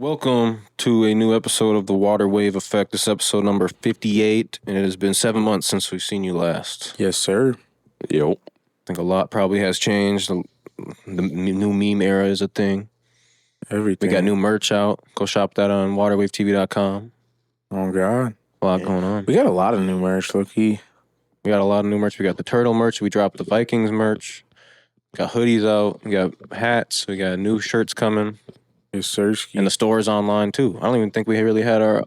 Welcome to a new episode of the Water Wave Effect. This is episode number 58, and it has been 7 months since we've seen you last. Yes, sir. Yep. I think a lot probably has changed. The new meme era is a thing. Everything. We got new merch out. Go shop that on waterwavetv.com. Oh, God. A lot going on. We got a lot of new merch, low-key. We got a lot of new merch. We got the Turtle merch. We dropped the Vikings merch. We got hoodies out. We got hats. We got new shirts coming. Yes, sir. And the store is online, too. I don't even think we really had our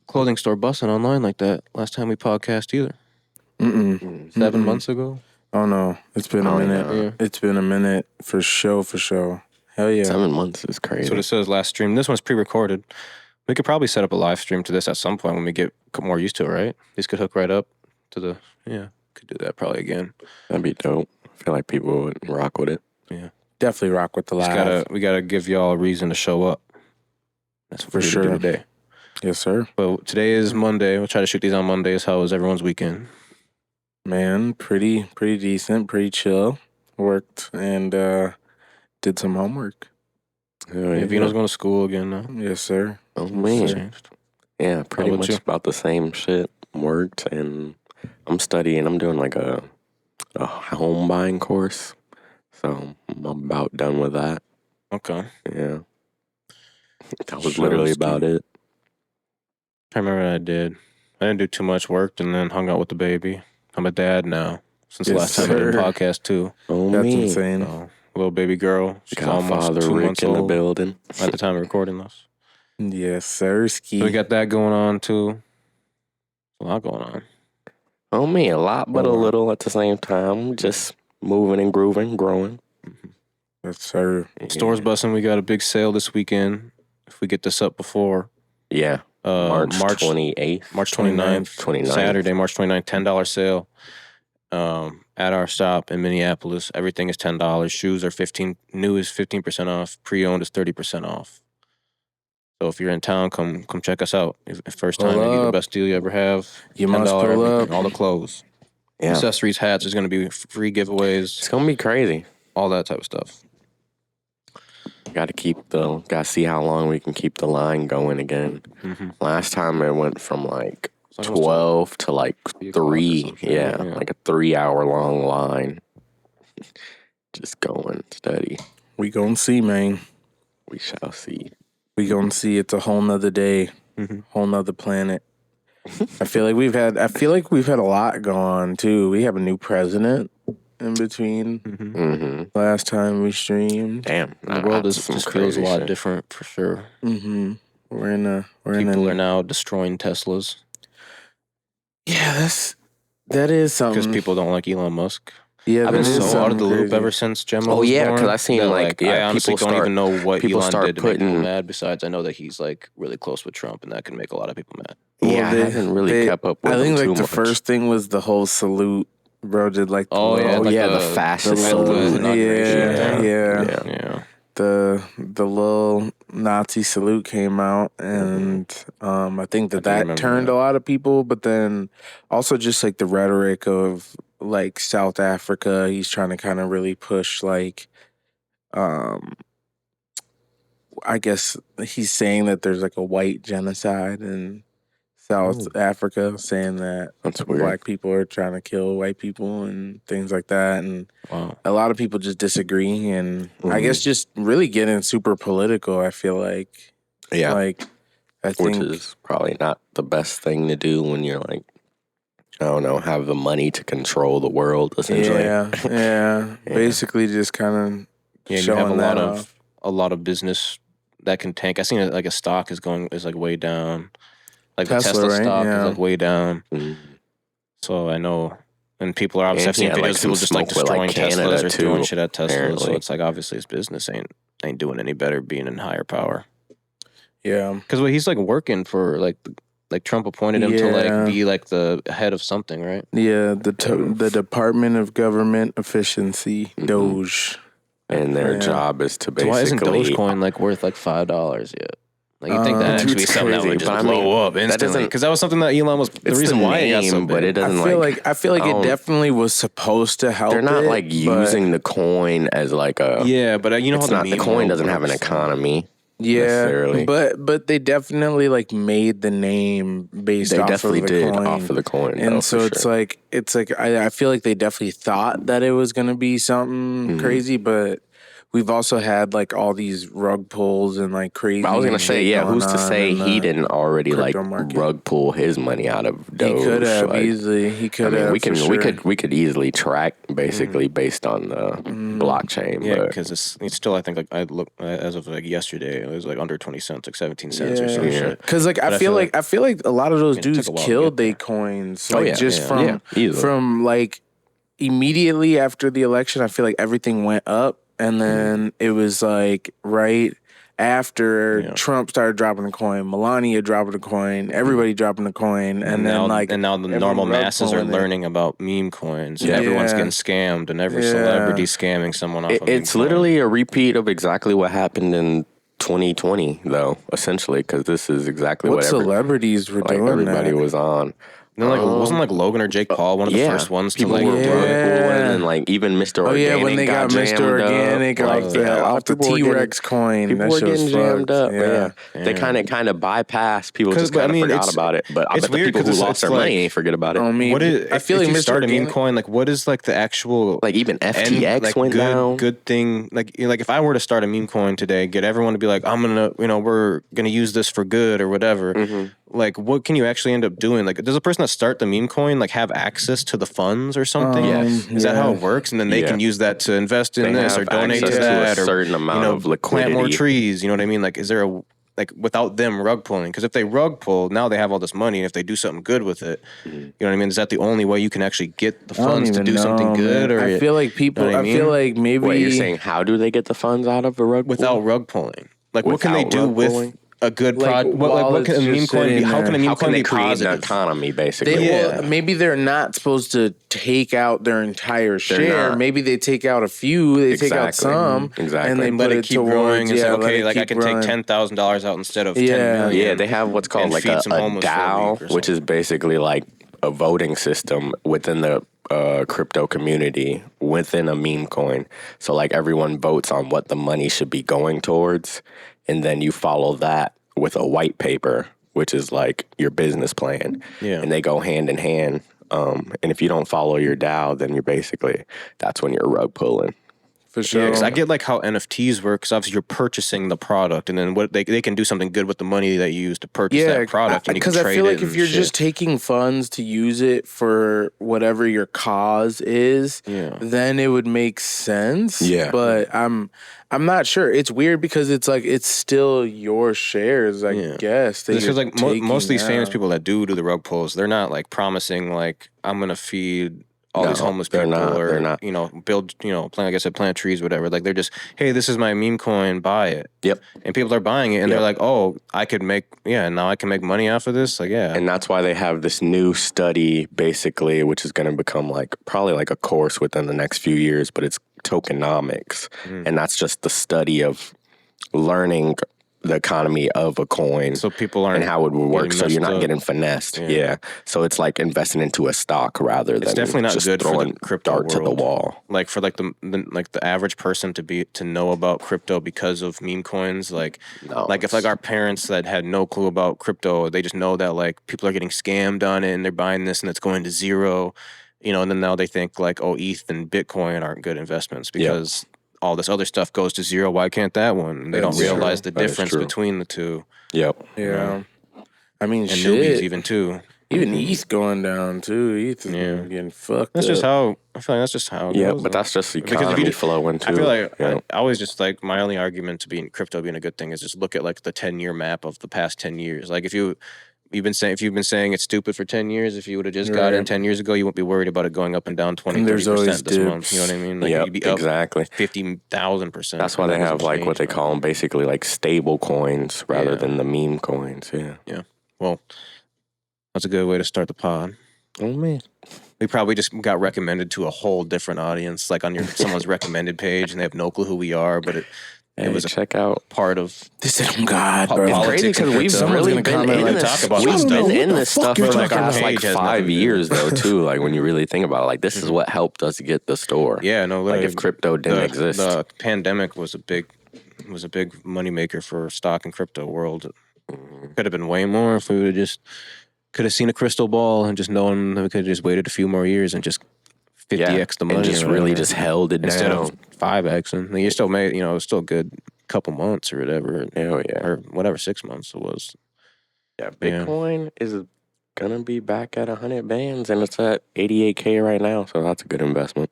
clothing store busting online like that last time we podcast either. 7 months ago? Oh, no. It's been a minute. Yeah. It's been a minute for sure. Hell yeah. 7 months is crazy. That's what it says last stream. This one's pre-recorded. We could probably set up a live stream to this at some point when we get more used to it, right? These could hook right up to the... Yeah, could do that probably again. That'd be dope. I feel like people would rock with it. Yeah. Definitely rock with the live. We gotta give y'all a reason to show up. That's what For we're sure. gonna do today. Yes, sir. But today is Monday. We'll try to shoot these on Mondays. How was everyone's weekend? Man, pretty decent, pretty chill. Worked and did some homework. Yeah, Vino's going to school again now. Yes, sir. Oh, man. Changed. Yeah, pretty How about much you? about the same shit. Worked, and I'm studying. I'm doing like a home buying course. So I'm about done with that. Okay. Yeah. That was Sure, literally ski. about it. I remember what I did. I didn't do too much, worked, and then hung out with the baby. I'm a dad now. Since the Yes, last time I did a sir. podcast, too. Oh, That's man. insane. So, little baby girl. She's almost Godfather 2 Rick months in the old building. at the time of recording this. Yes, sir. Ski. So we got that going on, too. A lot going on. Oh, man. A lot, but a Hold on. little at the same time. Just moving and grooving, growing. Yes, sir. Stores busting. We got a big sale this weekend. If we get this up before Yeah. March 28th. March 29th, 29th. Saturday, March 29th, $10 sale at our stop in Minneapolis. Everything is $10. Shoes are new is 15% off. Pre-owned is 30% off. So if you're in town, come check us out. If first time, Pull we give you the up. best deal you ever have. You must pull everything, up. all the clothes, Yeah. accessories, hats. There's going to be free giveaways, It's going to be crazy. all that type of stuff. Got to see how long we can keep the line going again. Mm-hmm. Last time it went from like It's like almost 12 to like 3 o'clock or 3. something. Yeah, Yeah. like a 3-hour long line. Just going steady. We gonna see, man. We shall see. We gonna see. It's a whole nother day. Mhm. Whole nother planet. I feel like we've had a lot going on too. We have a new president in between Mm-hmm. Mm-hmm. last time we streamed. Damn. The world that's is some just feels a crazy lot shit. different for sure. Mm-hmm. We're People in are now destroying Teslas Yeah, that is something. because people don't like Elon Musk. Yeah, I've been that is so out of the something loop crazy. ever since Gemma Oh, was yeah, born. 'cause I seen, that, like, I honestly people don't even know what people Elon start did to make people putting- mad. Besides, I know that he's like really close with Trump, and that can make a lot of people mad. Yeah, Well, I haven't really kept up with I think them like too the much. first thing was the whole salute. Bro did like the Oh, yeah, little- like yeah, the- the the fascist At the little, salute. inauguration thing. yeah. Yeah. The little Nazi salute came out, and I think I do that remember turned that. a lot of people. But then also just like the rhetoric of like South Africa, he's trying to kind of really push like, I guess he's saying that there's like a white genocide in South Africa, saying that That's weird. black people are trying to kill white people and things like that, and Wow. a lot of people just disagree, and I Mhm. guess just really getting super political. I feel like, Yeah, like I which think, is probably not the best thing to do when you're like, I don't know, have the money to control the world, essentially. yeah, basically just kind of Yeah, you showing have that off. a lot of business that can tank. I seen it like a stock is like way down. Like the Tesla, Tesla right? stock Yeah. is like way down. Mhm. So I know, and people are obviously, And I've seen he had, videos like, of people some just like smoke with, destroying like, Canada, Teslas or throwing too, shit at Teslas. So apparently. it's like obviously his business ain't doing any better being in higher power. Yeah, Because he's like working for like Trump appointed him to Yeah. like be like the head of something, right? yeah. The Department of Government Efficiency, Mhm. Doge. And their Yeah. job is to So basically... why isn't Dogecoin like worth like $5 yet? Like you think that Dude, actually be it's something that crazy, would just but I blow mean, up that instantly? doesn't- Because that was something that Elon was the It's reason the why it got so name, big. but it doesn't I feel like... I feel like I it don't- definitely was supposed to help. They're not it, but using the coin as like a... Yeah, but you know it's how not, the the meme coin world doesn't have an works. economy. Yeah, necessarily. but they definitely like made the name based They off definitely of the did coin. off of the coin, And though, so for it's sure. like I feel like they definitely thought that it was gonna be something crazy, but we've also had like all these rug pulls and like crazy. I was gonna say, shit yeah. going Who's to on say in he the didn't already like crypto market. rug pull his money out of He Doge? could have like, easily. He could I mean, have. we can for sure. we could easily track basically based on the blockchain. Yeah, but because it's still, I think, like I look as of like yesterday, it was like under 20 cents, like 17 cents or some Yeah, shit. because like But I feel like a lot of those it took dudes a while to killed get they there. coins. Oh, Like yeah, just yeah, easily. from like immediately after the election, I feel like everything went up, and then it was like right after Trump started dropping the coin, Melania dropping the coin, everybody dropping the coin, and then now the normal everyone rug masses are pulling it. learning about meme coins, and Yeah. everyone's Yeah. getting scammed, and every Yeah. celebrity scamming someone off. It's literally a repeat of exactly what happened in 2020, though, essentially, because this is exactly What what celebrities were doing everybody that? was on. Then like wasn't like Logan or Jake Paul one of the Yeah, first ones to people like were rug pulling, Yeah. and like even Mr. Oh Organic yeah, when they got Mr. jammed Organic up. off Like, the a lot off of the people were getting- T-Rex coin. People That were shit was getting jammed fucked. up. Yeah. But they kind of bypassed. People just but I kind of mean, forgot it's- about it. But I it's bet the weird people who 'cause lost it's their like- money ain't forget about it. I mean, what is? I feel if like you Mr. start a meme Organic- coin, like what is like the actual Like even FTX like, went down. Good thing. Like if I were to start a meme coin today, get everyone to be like, I'm gonna, we're gonna use this for good or whatever. Like, what can you actually end up doing? Like, does a person that start the meme coin like have access to the funds or something? Yes. Is that how yeah. it works? And then they can use that to invest in They this or have donate to access to a that or certain amount of plant more liquidity. trees. You know what I mean? Like, is there a like without them rug pulling? Because if they rug pull, now they have all this money, and if they do something good with it, you know what I mean? Is that the only way you can actually get the I don't funds to even do something know, good? man. Or I feel like people. know what I I feel mean? like maybe. Wait, you're saying how do they get the funds out of a rug pull? without rug pulling. Like, what can they Without do rug with pulling? a good Like, product? while What can it's a meme just coin be? sitting How can a there. meme How coin can they be create an positive? economy, basically? Well, maybe they're not supposed to take out their entire share. not. Maybe they take out a few. They take out Exactly. some, Exactly. and they And Let put it it keep towards. growing and say, let okay, it like I keep can growing. take $10,000 out instead of Yeah. 10 million. Yeah, they have what's called and like feed a some homeless for a DAO, week or which is something. basically like a voting system within the crypto community within a meme coin. So like everyone votes on what the money should be going towards, and then you follow that with a white paper, which is like your business plan. Yeah. And they go hand in hand. And if you don't follow your DAO, then you're basically, that's when you're rug pulling. For sure. Yeah, 'cause I get like how NFTs work, because obviously you're purchasing the product, and then what they can do something good with the money that you use to purchase that product, and you can because I trade feel it like if and you're shit. just taking funds to use it for whatever your cause is, then it would make sense. Yeah. But I'm not sure. It's weird because it's like it's still your shares, I guess. that Because you're like most of these taking famous out. people that do the rug pulls, they're not like promising like I'm gonna feed all these No, homeless they're people not, or they're not. build plant, like I said, plant trees, whatever. Like they're just, hey, this is my meme coin, buy it. Yep. And people are buying it, and they're Yep. like, oh, I could make now I can make money off of this. Like And that's why they have this new study, basically, which is going to become like probably like a course within the next few years, but it's tokenomics. And that's just the study of learning the economy of a coin. So people aren't and how it would work, getting so you're messed not up. getting finessed. Yeah. Yeah. So it's like investing into a stock rather than It's definitely not just good for throwing the crypto dart to the world. wall. Like for like the average person to know about crypto because of meme coins. Like No, like if like our parents that had no clue about crypto, they just know that like people are getting scammed on it and they're buying this and it's going to zero, and then now they think like, oh, ETH and Bitcoin aren't good investments because all this other stuff goes to zero. Why can't that one? And they don't That's true. realize the That is difference true. between the two. Yep. Yeah. I mean, And shit. newbies even too. Even ETH going down too. ETH is Yeah. getting fucked That's up. just how I feel like that's just how it Yeah, goes. but that's just Because if economy you flowing too. I feel like Yeah. I always just like my only argument to being crypto being a good thing is just look at like the 10-year map of the past 10 years. Like if you've been saying it's stupid for 10 years, if you would have just got in Right. 10 years ago, you wouldn't be worried about it going up and down 20, And there's 30% always this month. dips. You know what I mean? Like Yep, you'd be up exactly. 50,000%. That's why and they that have doesn't like what they change, call them, basically like stable coins rather Yeah. than the meme coins. Yeah. Yeah. Well, that's a good way to start the pod. Oh man. We probably just got recommended to a whole different audience, like on someone's recommended page, and they have no clue who we are, but it was a check out. part of They said, "Oh God, bro." It's Politics crazy and because we've crypto. really Someone's been gonna in comment and this. talk about We've this been stuff. in this stuff for you're like talking past about? like Page has 5 nothing to do years with though too. Like when you really think about it, like this is what helped us get the store. Yeah, no, Like literally, if crypto didn't exist. the pandemic was a big was a big moneymaker for stock and crypto world. Could have been way more if we would have just could have seen a crystal ball and just known that we could have just waited a few more years and just 50x the money. And just really just held it instead down. of 5x. And you still made, it was still a good couple months or whatever. Hell yeah. Or whatever, 6 months it was. Yeah, Bitcoin is going to be back at 100 bands and it's at 88K right now. So that's a good investment.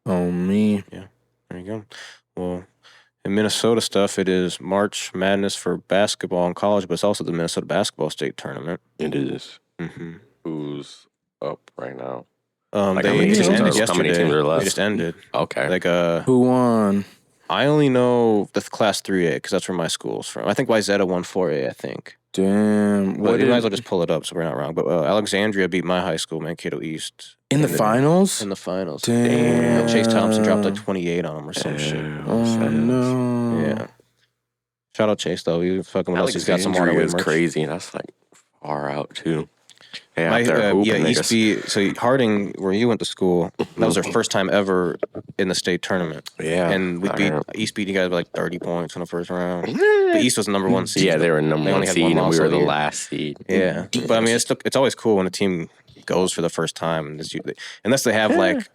Oh, me. Yeah, there you go. Well, in Minnesota stuff, it is March Madness for basketball in college, but it's also the Minnesota basketball state tournament. It is. Mm-hmm. Who's up right now? They just ended yesterday. How many teams are left? They just ended. Okay. Who won? I only know the Class 3A because that's where my school's from. I think Wyzetta won 4A, I think. Damn. But you might as well just pull it up so we're not wrong. But Alexandria beat my high school, Mankato East. In the finals? In the finals. Damn. Chase Thompson dropped like 28 on him or some shit. Oh, no. Yeah. Shout out Chase, though. He fucking with us. He's got some water is crazy. That's like far out, too. East beat, so Harding, where you went to school, that was their first time ever in the state tournament. Yeah. And East beat you guys by like 30 points in the first round. But East was the number 1 seed. Yeah, they were number 1 seed and we were the last seed. Yeah. But I mean, it's always cool when a team goes for the first time. Unless they have like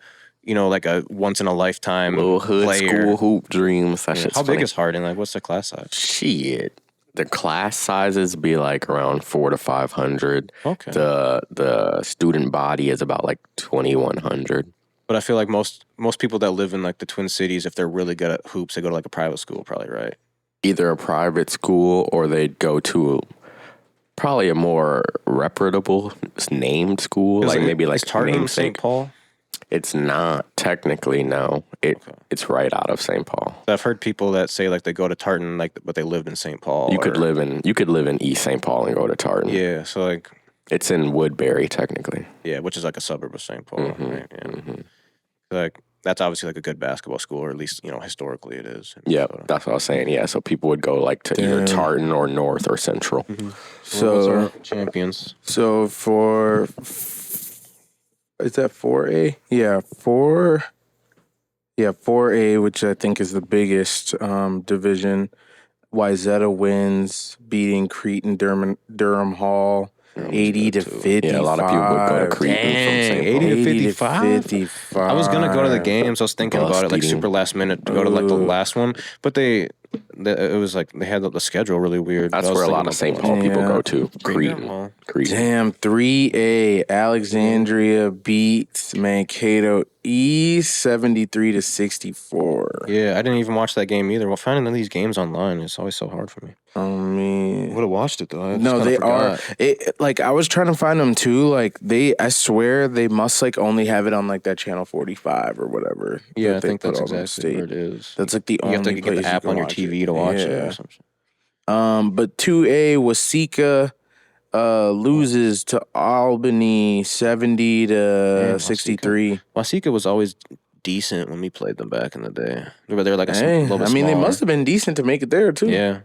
a once in a lifetime little hood player. School hoop dreams. That shit's How funny. big is Harding? Like, what's the class size? Shit. The class sizes be like around 400 to 500. Okay. The student body is about like 2,100. But I feel like most people that live in like the Twin Cities, if they're really good at hoops, they go to like a private school, probably, right? Either a private school or they'd go to probably a more reputable named school, like maybe like Tartan, St. Paul. It's not technically, no. It's right out of St. Paul. I've heard people that say like they go to Tartan, but they lived in St. Paul. You could live in East St. Paul and go to Tartan. Yeah, so like it's in Woodbury technically. Yeah, which is like a suburb of St. Paul. Right? Yeah. Like that's obviously like a good basketball school, or at least historically it is. Yeah, that's what I was saying. Yeah, so people would go like to either Tartan or North or Central. So champions. So for. Is that 4A? Yeah, 4A, which I think is the biggest division. Wyzetta wins, beating Cretan Durham Hall 80 to 55. Yeah, a lot of people would go to Cretan from St. Paul. 80 to 55? I was going to go to the games. I was thinking about it like super last minute to go to like the last one. But it was like they had the schedule really weird. That's where a lot of St. Paul people go to. Cretan. Damn, 3A. Alexandria beats Mankato East 73 to 64. Yeah, I didn't even watch that game either. Well, finding these games online is always so hard for me. I mean, would have watched it though. No, they are. Like I was trying to find them too. Like I swear they must like only have it on like that channel 45 or whatever. Yeah, I think that's exactly where it is. That's like the only. You have to get the app on your TV to watch it or something. But 2A Waseca loses to Albany 70 to 63. Waseca was always decent when we played them back in the day. They're like a little bit smaller. They must have been decent to make it there too. Yeah.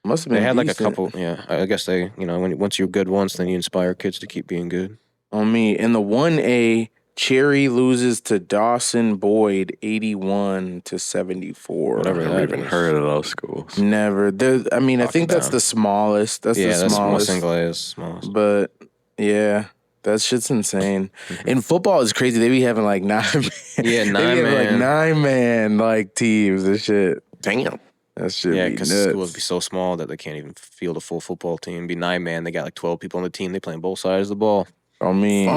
Must have been. They had decent. like a couple. Yeah, I guess they. Once you're good once, then you inspire kids to keep being good. On me in the 1A, Cherry loses to Dawson Boyd 81 to 74. I've never even heard of those schools. Never. I think that's the smallest. That's the smallest. That's smallest. But yeah. That shit's insane. In football, it's crazy. They be having like 9 man. Yeah, 9-man. Like 9-man like teams and shit. Damn. That shit. Yeah, because schools be so small that they can't even field a full football team. Be 9-man. They got like 12 people on the team. They playing both sides of the ball. I mean,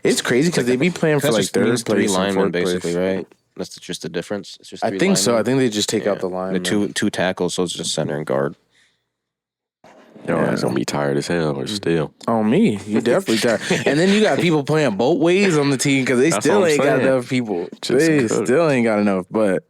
it's crazy because they be playing for like third place, 3 linemen, basically, right? That's just the difference. It's just 3 I think linemen. so. I think they just take out the line. The two tackles, so it's just center and guard. Yo, that's gonna be tired as hell, or still. Oh, me. You definitely tired. And then you got people playing both ways on the team because they still ain't got enough people. They still ain't got enough. But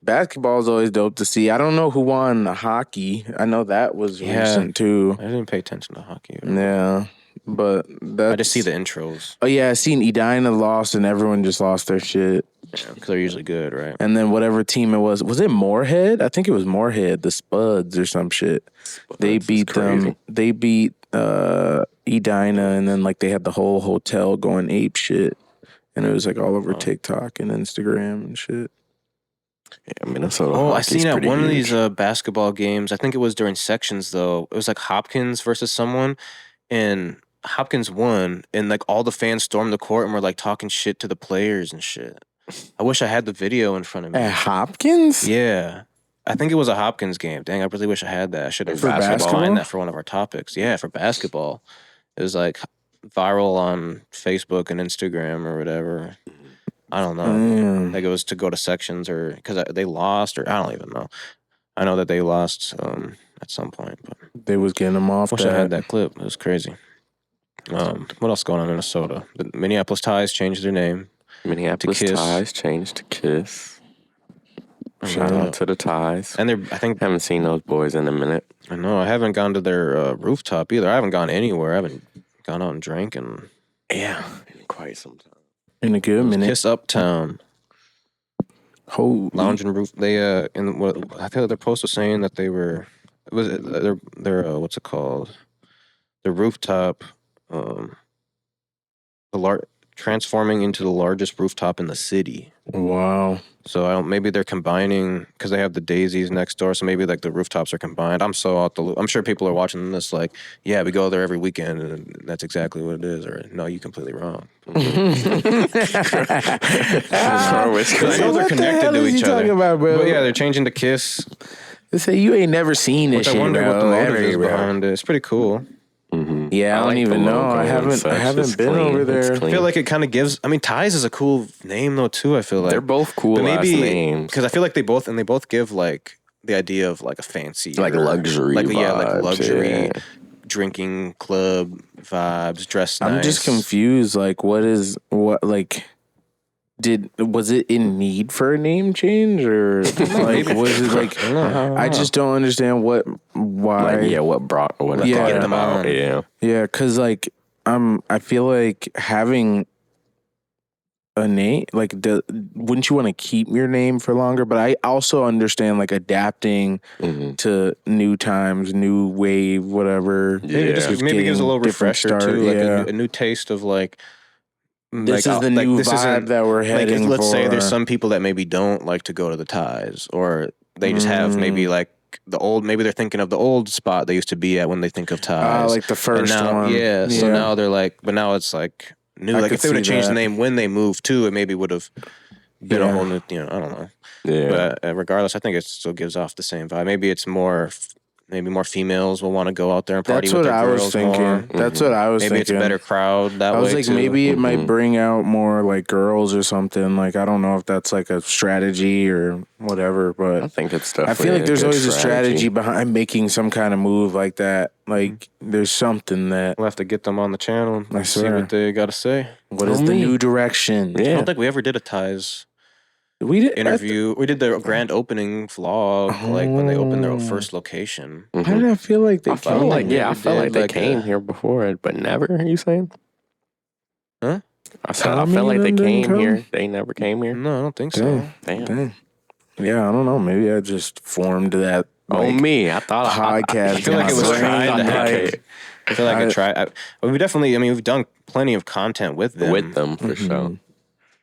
basketball is always dope to see. I don't know who won the hockey. I know that was recent too. I didn't pay attention to hockey. Yeah. But I just see the intros. Oh, yeah. I seen Edina lost and everyone just lost their shit. Yeah, because they're usually good, right? And then whatever team it was it Moorhead? I think it was Moorhead, the Spuds or some shit. They beat them. They beat Edina, and then like they had the whole hotel going ape shit. And it was like all over TikTok and Instagram and shit. Yeah, Minnesota. Oh, I hockey's seen at pretty one of huge. these basketball games. I think it was during sections though. It was like Hopkins versus someone, and Hopkins won, and like all the fans stormed the court and were like talking shit to the players and shit. I wish I had the video in front of me. At Hopkins? Yeah. I think it was a Hopkins game. Dang, I really wish I had that. I should have For basketball? find that for one of our topics. Yeah, for basketball. It was like viral on Facebook and Instagram or whatever. I don't know. Like it was to go to sections or because they lost or I don't even know. I know that they lost at some point, but They was getting them off. wish I had that clip. It was crazy. What else going on in Minnesota? The Minneapolis Ties changed their name. Minneapolis to Kiss. Ties changed to Kiss. Shout Shout out to the Ties. And I think Haven't seen those boys in a minute. I know. I haven't gone to their rooftop either. I haven't gone anywhere. I haven't gone out and drank and Yeah, in quite some time. In a good minute. Kiss Uptown. Holy. Lounging roof. They in what I feel like their post was saying that they were their what's it called? The rooftop, transforming into the largest rooftop in the city. Wow. So maybe they're combining because they have the daisies next door. So maybe like the rooftops are combined. I'm so out the loop. I'm sure people are watching this like, yeah, we go there every weekend, and that's exactly what it is. Or no, you're completely wrong. What's wrong with I know they're What the connected hell to is each he other. talking about, bro? But yeah, they're changing to Kiss. They say you ain't never seen this Which shit, I wonder bro. what the motive Ever, is bro. behind it. It's pretty cool. Mm-hmm. Yeah, I don't like the even know. logo I and haven't such. It's been clean. over It's there. I clean. feel like it kind of gives. I mean, Ties is a cool name though too. I feel like They're both cool but last names. because I feel like they both give like the idea of like a fancy Like luxury like vibes, luxury yeah. drinking club vibes, dressed nice. I'm just confused. Like, was it in need for a name change or like was it like I just don't understand why. Like, what brought it get them about. on. Yeah. Because like I feel like having a name like wouldn't you want to keep your name for longer? But I also understand like adapting to new times, new wave, whatever. Maybe maybe gives a little refresher too, like a new taste of like. This is the new vibe that we're heading for. Let's say there's some people that maybe don't like to go to the Ties, or they just have maybe like the old. Maybe they're thinking of the old spot they used to be at when they think of Ties, like the first one. Yeah. So now they're like, but now it's like new. Like if they would have changed the name when they moved too, it maybe would have been a whole new. I don't know. Yeah. But regardless, I think it still gives off the same vibe. Maybe it's more. Maybe more females will want to go out there and party with their girls more. That's what I was thinking. Maybe it's a better crowd that way. I was like, too. maybe it might bring out more like girls or something. Like, I don't know if that's like a strategy or whatever, but I think it's definitely I feel like there's good always a strategy behind making some kind of move like that. Like, there's something that We'll have to get them on the channel and see swear. what they got to say. what is the new direction? I Yeah. don't think we ever did a Ties We did interview. We did the grand opening vlog, like when they opened their first location. Why did I feel like they I felt like never I felt like did, they like, came here before it, but never. Are you saying? Huh? I Tommy felt like they and them came didn't come? here. They never came here. No, I don't think so. Damn. Yeah, I don't know. Maybe I just formed that. Oh me! I thought podcast. I feel like it was trying to happen. I feel like it tried. We definitely. I mean, we've done plenty of content with them. for sure.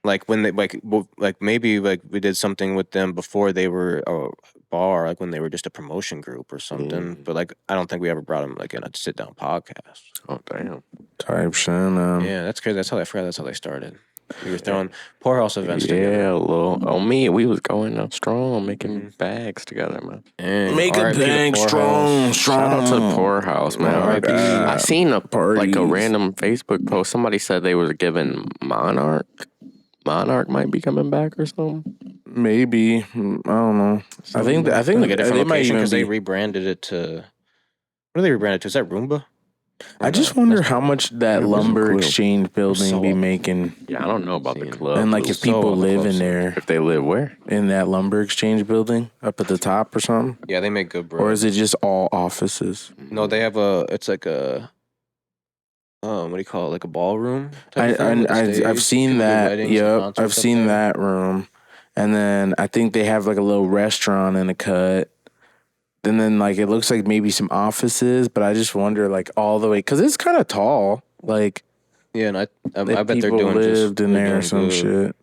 Like when they like maybe like we did something with them before they were a bar, like when they were just a promotion group or something. But like I don't think we ever brought them like in a sit down podcast. Oh damn! Type shit. Yeah, that's crazy. That's how they started. We were throwing poorhouse events together. Yeah, a little. Oh me, we was going out strong, making bags together, man. And Make a RIP to bang Poorhouse. strong. Shout out to the poorhouse, man. R.I.P. I seen like Parties. a random Facebook post. Somebody said they was giving Monarch might be coming back or something. Maybe. I don't know. I think like a different they might location even because they be. rebranded it to. What do they rebranded to? Is that Roomba? I just wonder how much that wasn't lumber cool. exchange building So be up. making, Yeah, I don't know about the club. and like if people live in there if they live where? in that lumber exchange building up at the top or something, Yeah, they make good bread. or is it just all offices? No, they have it's like a. What do you call it? Like a ballroom. Type of thing with a I've stage. seen People do that. weddings and Yep, concerts I've up seen there. that room, and then I think they have like a little restaurant in the cut. And then like it looks like maybe some offices, but I just wonder like all the way because it's kind of tall. Like Yeah, and I if bet they're people doing lived just in they're there or doing some good. shit.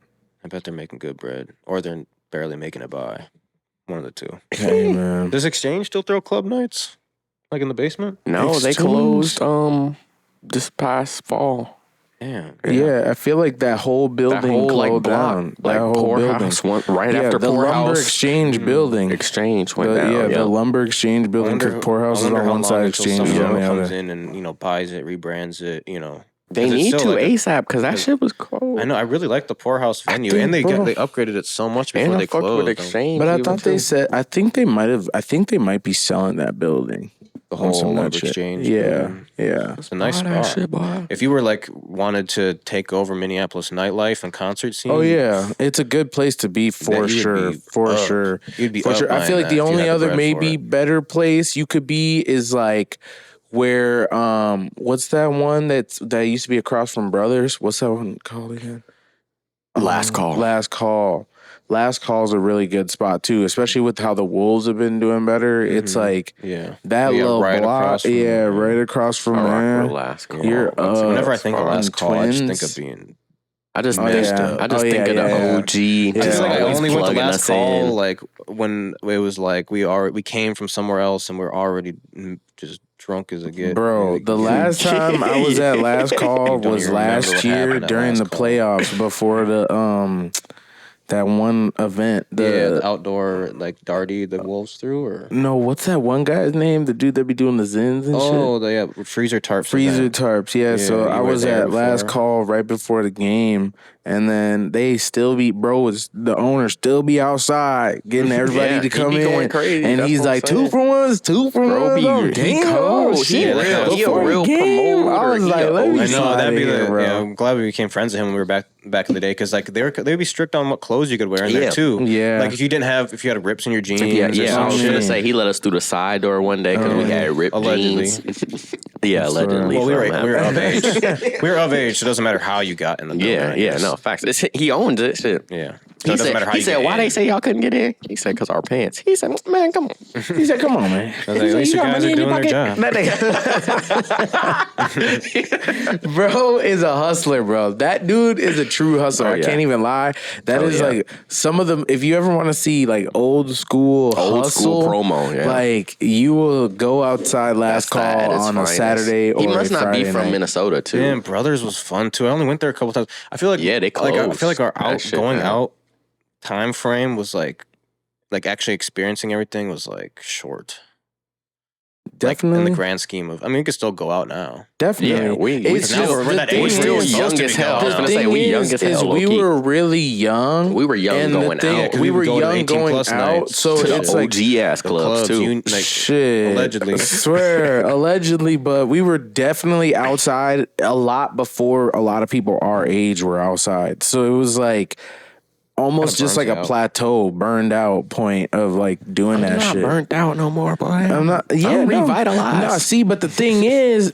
I bet they're making good bread, or they're barely making it by. One of the two. Hey, man. Does Exchange still throw club nights? Like in the basement? No, they Exchange? closed this past fall. Damn. Yeah, I feel like that whole building That whole closed block, down. That whole Poorhouse building. went right after the Poorhouse. lumber exchange building. Exchange went down. Yeah, yeah. the lumber exchange building. Because Poorhouse is on one side, exchange is on the comes other. in and buys it, rebrands it. They 'Cause it's need still to like ASAP because that shit was cold. I know. I really like the Poorhouse venue, think, and they bro, they upgraded it so much before And I they fucked closed. with Exchange. But I even thought they too. said. I think they might be selling that building. The whole some lumber nut shit. exchange. Yeah, building. yeah. It's a nice Buy that spot. shit, boy. If you were wanted to take over Minneapolis nightlife and concert scene, Oh yeah, it's a good place to be for you would sure. be For up. sure. You'd be For up sure. I buying feel like that the if you only had the other bread for maybe it. better place you could be is like where what's that one that used to be across from Brothers? What's that one called again? Last Call. Last Call. Last Call is a really good spot too, especially with how the Wolves have been doing better. It's like that little right block, across from right across from I rock there. with Last Call. You're Whenever I think of on Last Call, I just think Twins. of being. I just Oh, think, yeah. I just Oh, think yeah, of the yeah. OG. Yeah. I Just feel like I always only went to plugging Last us Call in. like when it was like we came from somewhere else and we're already just drunk as a get. Bro, the last time I was at Last Call You don't was even remember last what year happened at during Last the Call. playoffs before the that one event. the outdoor darty the Wolves threw or No, what's that one guy's name? The dude that be doing the zins and shit. the freezer tarps. Freezer event. tarps, yeah. So you I were was there at Last before. Call right before the game, and then they still be the owner still be outside getting everybody Yeah, to he come be in, going crazy. and That's he's what I'm like saying. 2 for 1s, 2 for 1s. Bro, Oh, he damn, cold. oh, shit. He a Before the real game, I promoter. was He like, a let me OG. I know slide that'd be in here, bro. I'm glad we became friends with him when we were back in the day because they'd be strict on what clothes you could wear in there too. Yeah. Like if you had rips in your jeans. Yeah, or I was some gonna shit. say he let us through the side door one day because we had ripped Allegedly. jeans. Yeah, allegedly. Well, we were something of happened. age. We were of age, so it doesn't matter how you got in the building. I Yeah, guess. no facts. He owns it. Shit. Yeah. So it doesn't matter how He you said, get why in. they say y'all couldn't get in? He said, because our pants. He said, man, come on. He said, come on, man. I was like, at least you guys are doing their job. Bro is a hustler, bro. That dude is a true hustler. I yeah. can't even lie. That is yeah. like some of them. If you ever want to see like old school hustle, promo, yeah. like you will go outside Last Call on a Saturday or He must a not Friday be from night. Minnesota, too. Damn, Brothers was fun too. I only went there a couple times. I feel like Yeah, they I feel closed. like our That shit going down. out time frame was like actually experiencing everything was short. Definitely, Like in the grand scheme of, I mean, we could still go out now. definitely. Yeah, we It's now just- we're the that thing age. still is- young as hell. I was The gonna say, thing we young is, as hell, we low-key. were really young. We were young and going the thing, out. 'cause We we were would go to young 18 going plus out. nights. So To it's the like OG ass The clubs, too. shit. Allegedly. I swear, allegedly, but we were definitely outside a lot before a lot of people our age were outside. So it was like almost Kinda just like burns a you out. plateau, burned out point of like doing that not shit. burnt out no more, boy. I'm not. Yeah, I'm no. revitalized. No, see, but the thing is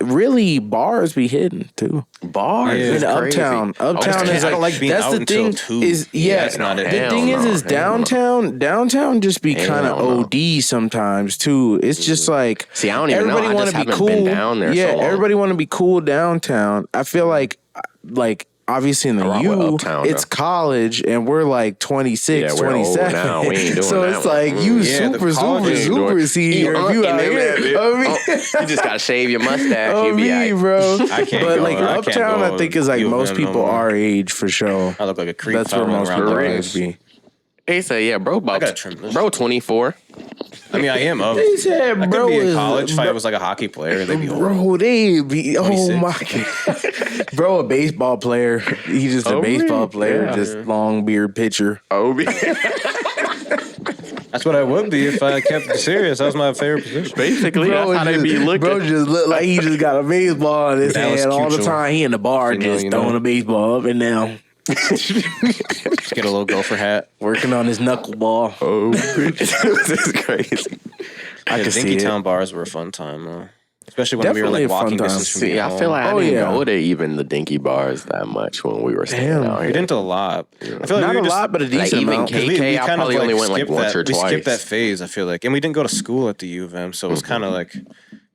really bars be hidden too. Bars Yeah. is In crazy. Uptown I is don't like like being that's out the until thing 2. is That's not it. The Hell thing no, is hell no. downtown just be kind of Hell no. OD sometimes too. It's just like See, I don't even know. I wanna just haven't been down there Yeah, so long. everybody want to be cool downtown. I feel like obviously in the rock with U, Uptown, it's though. college and we're like 26, Yeah, we're old 27. now. We ain't doing so that it's one. like you Yeah, the college ain't super senior. If you out here, You just gotta shave your mustache. Oh, You be me, like, bro. I can't But go- like I can't Uptown, go I think is like U of most M no people more. our age for sure. I look like a creep. That's where most around people the our place. age be. he said, yeah, bro, I gotta trim this. bro, 24. I mean, I am of. He said, I bro, could be in is- college if I was like a hockey player. They'd be old. Bro, they be 26. my god, bro, a baseball player. He's just a Oh, baseball really? player, Yeah. just long beard pitcher. Oh, That's what I would be if I kept it serious. That was my favorite position. basically, that's how they be looking. Bro just look like he just got a baseball in his That was hand all the cute, time. He in the bar You know, just you know. throwing a baseball up and down, Just get a little gopher hat. working on his knuckleball. Oh, this is crazy. I Yeah, can see Dinky it. Town bars were a fun time, though. Especially when Definitely we a were fun walking time. distance from See, being I home. feel like I Oh, didn't yeah. go to even the dinky bars that much when we were staying Damn. out We here. didn't do a lot. I feel like Not we a just, lot, but a decent even amount. K- we KK, I kind of probably only went, like, skipped once that. or We skipped twice. that phase, I feel like. And we didn't go to school at the U of M, so it was kind of like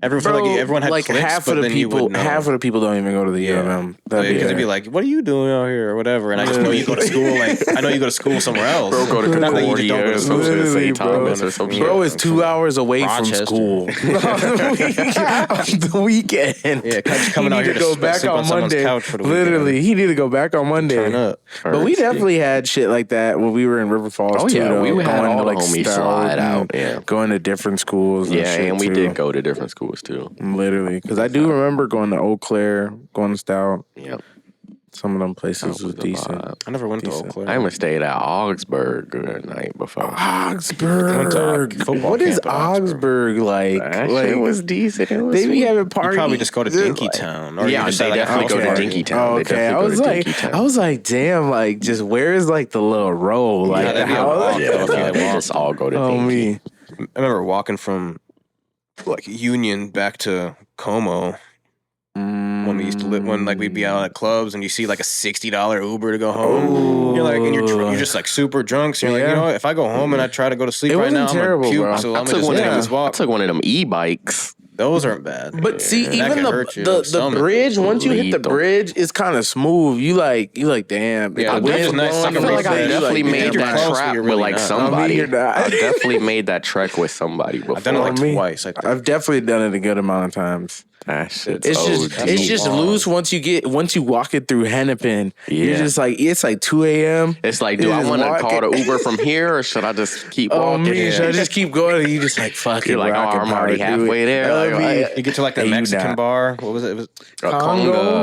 Everyone had like clicks, half but of the then you would people, know. half of the people don't even go to the UMM. Because they'd be like, "What are you doing out here?" or whatever. And I just know you go to school. Like I know you go to school somewhere else. Bro, go to Concordia or some shit, Literally, St. Thomas bro. or some shit. Bro is 2 hours away Rochester. from school on the weekend. Yeah, coming he out need here to go to back sleep on on someone's Monday. couch for the Literally, weekend. he need to go back on Monday. Turn up. But we definitely had shit like that when we were in River Falls. Oh too, yeah, though. we had going all to the like homies Stout slide and out. Yeah, going to different schools. yeah, shit and we too. did go to different schools too. Literally, because I do remember going to Eau Claire, going to Stout. Yep. Some of them places was the decent. vibe. I never went to Eau Claire. I even stayed at Augsburg the night before. Augsburg. football What is camp at Augsburg. Augsburg like? That like shit was decent. It was they be sweet. having parties. You probably just go to Dinky Town. Or Yeah, you just they say, like, definitely go to house Dinky party. Town. They Okay, I definitely was go to like, Dinky Town. I was like, damn, like, just where is like the little row? Like, that'd be a how? walk. Yeah, though, if you no, had they walked. just all go to Oh Dinky. me, I remember walking from like Union back to Como when we used to live. When like we'd be out at clubs and you see like a $60 Uber to go home. You're like, and you're just like super drunk. So you're like, you know what? If I go home and I try to go to sleep It right now, wasn't I'm terrible, gonna puke. bro. So I I'm gonna took just take one this of them. I walk. took one of them e-bikes. Those aren't bad. But see, That even can hurt you, the some- bridge, once you hit the lethal. bridge, it's kind of smooth. You like, damn. Yeah, if the the bridge is wind's nice. blowing, I I feel feel You're like I really definitely like, made you're that close, but trap you're with really like not. somebody. you're not. I definitely made that trek with somebody before. I've done it like me. twice. I think. I've definitely done it a good amount of times. That shit's It's OD. just long. loose once you walk it through Hennepin. You're Yeah. just like, it's like 2 a.m. It's like, do I just want to walk call it. the Uber from here or should I just keep Oh walking? me, should I just keep going? And you just like fuck You're it. like, bro, I oh, can I'm already probably do halfway it. there. I Like, mean, You get to like the Hey, you Mexican not. bar. What was it? It was Congo.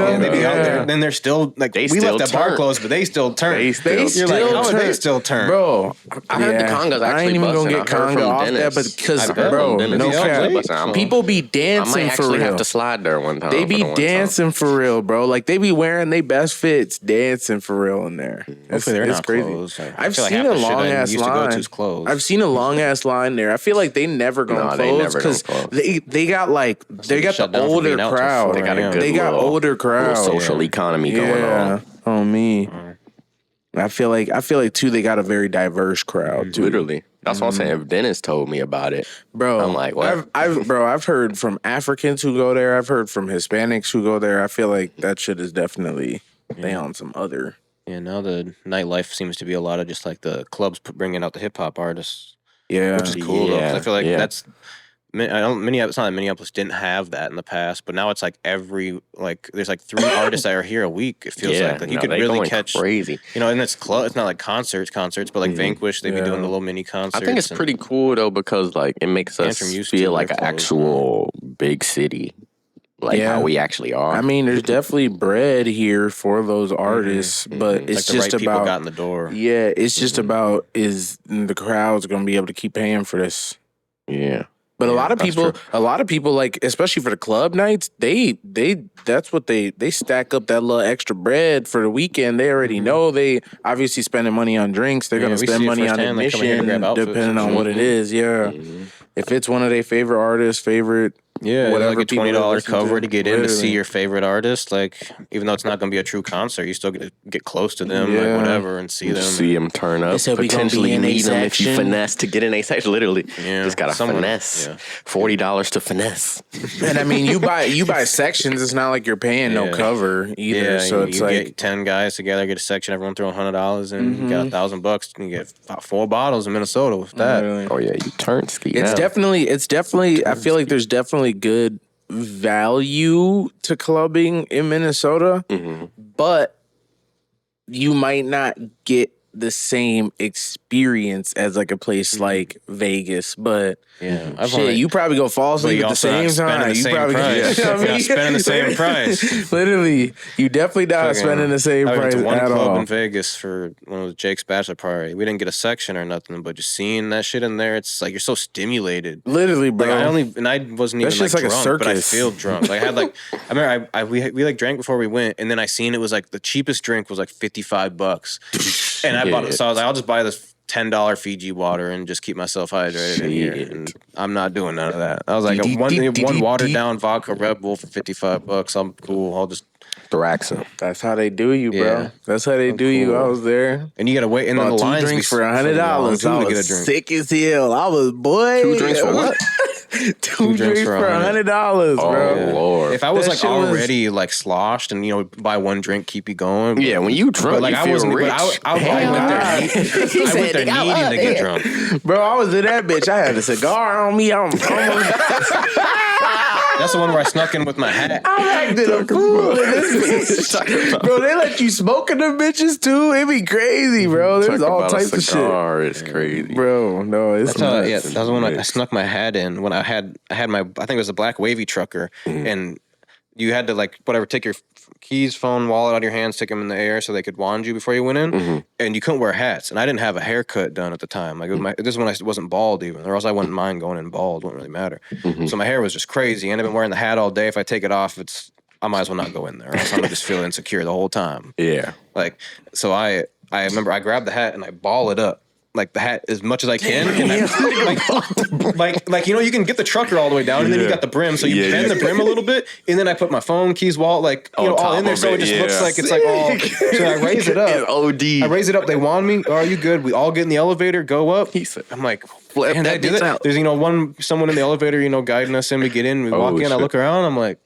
Yeah, they be out Yeah. there. Then they're still like They we still left that bar turn. closed, but they still turn. They still- You're like, how would they still turn? Bro, I heard the Congo's I actually ain't even busting. gonna I get heard Congo from off Dennis. that, because I bet bro, from Dennis. no Yeah, cap. Jake, so- People be I dancing might for actually real. have to slide there one time. They for be the one time. dancing for real, bro. Like they be wearing their best fits, dancing for real in there. Hopefully they're it's not crazy. closed. I I've feel like seen half a the shit long I ass used to go line. to is closed. I've seen a long ass line there. I feel like they never gonna No, they close never gonna because close. they got like they got shut the down for older being out till crowd. 4 They got a a.m. good They got little- older crowd. little social economy going on. On me. I feel like too they got a very diverse crowd too. Literally. That's what I'm saying. If Dennis told me about it, Bro, I'm like, what? I've heard from Africans who go there. I've heard from Hispanics who go there. I feel like that shit is definitely they on some other. Yeah, now the nightlife seems to be a lot of just like the clubs bringing out the hip hop artists, Yeah, which is cool though. 'Cause I feel like yeah. that's. I don't. It's not that Minneapolis didn't have that in the past, but now it's like there's like 3 artists that are here a week. It feels like you no, could they really going catch. crazy. You know, and it's it's not like concerts, but like Vanquish, they be doing the little mini concerts. I think it's and- pretty cool though because like it makes us Tantrum used to, feel like they're an closed. actual big city, like Yeah. how we actually are. I mean, there's definitely bread here for those artists, but like it's the just right people about got in the door. yeah, it's just about is the crowd's gonna be able to keep paying for this. yeah. But a lot of that's people, like especially for the club nights, that's what they stack up that little extra bread for the weekend. They already know they obviously spending money on drinks. They're gonna we spend see it money on firsthand, they come here to admission, grab outfits depending and on what it is. Yeah, if it's one of their favorite artists, Yeah, whatever like a people $20 listen cover to get in to see Literally. your favorite artist. Like, even though it's not going to be a true concert, you still get to get close to them, Yeah. like whatever, and see them. See them turn up. said we gonna Potentially be in a meet them if you section. finesse to get in a section. Literally, Yeah, just gotta someone- finesse. yeah. $40 to finesse. And I mean, you buy sections. It's not like you're paying no Yeah. cover either. Yeah, so you, it's you like get 10 guys together, get a section, everyone throw $100 in, you got $1,000, and you get about 4 bottles in Minnesota with that. literally. Oh yeah, you turn ski. It's now. definitely. I feel like there's definitely good value to clubbing in Minnesota, but you might not get the same experience as like a place like Vegas. But Yeah, shit, you probably go fall asleep at the same time. You probably price. you know what I You're not mean? spending the same price. Literally, you definitely not Fucking- spending the same I went price to one at club all. in Vegas for when it was Jake's bachelor party. We didn't get a section or nothing, but just seeing that shit in there, it's like you're so stimulated. Literally, bro. Like I wasn't even That shit's like like a drunk, but I circus. feel drunk. Like I had like I remember we like drank before we went, and then I seen it was like the cheapest drink was like $55, and I bought it. So I was like, I'll just buy this $10 Fiji water and just keep myself hydrated in here. Shit. And I'm not doing none of that. I was like one watered down vodka Red Bull for $55. I'm cool. I'll just Thraxa. That's how they do you, bro. Yeah. That's how they do you. cool. I was there. and you gotta wait, and then the Bought 2 lines drinks be for $100. too I to get a was drink. sick as hell. I was boy. 2 drinks for what? Two drinks for $100, bro. Oh, Lord. If I was That like shit was- already like sloshed and buy one drink, keep you going. Yeah, when you drunk, like you I feel wasn't. rich. I went there. I went there needing to get drunk. Bro, I was in that bitch. I had a cigar on me. That's the one where I snuck in with my hat. I'm acting a fool in this bitch. Bro, they let you smoke in them bitches too. It be crazy, bro. There's Talk all about types a of shit. cigar, it's crazy. Bro, no, it's nuts. Yeah, that was when I snuck my hat in when I had my, I think it was a black wavy trucker, and you had to like whatever take your keys, phone, wallet out of your hands, stick them in the air so they could wand you before you went in, and you couldn't wear hats, and I didn't have a haircut done at the time. Like this is when I wasn't bald even, or else I wouldn't mind going in bald. Wouldn't really matter. So my hair was just crazy, and I've been wearing the hat all day. If I take it off, I might as well not go in there, or else I'm gonna just feel insecure the whole time. Yeah. Like so, I remember I grabbed the hat and I ball it up. Like the hat as much as I can, and like you can get the trucker all the way down, and then you got the brim, so you bend the brim a little bit, and then I put my phone, keys, wallet, all in there, so it just looks like it's like all. So I raise it up. OD. I raise it up. They wand me. Oh, are you good? We all get in the elevator, go up. I'm like, Flip that bitch out. There's someone in the elevator, guiding us in. We get in, we walk in. I look around. I'm like,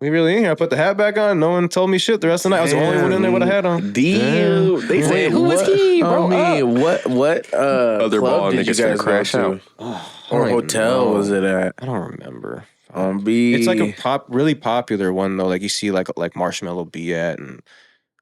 we really in here? I put the hat back on. No one told me shit the rest of the night. I was the only one in there with a hat on. Deal. They said, who is he, bro? What Other club ball did you niggas guys gonna crash go out. to? Or hotel was it at? I don't remember. B. It's like a really popular one though. Like you see like Marshmallow B at, and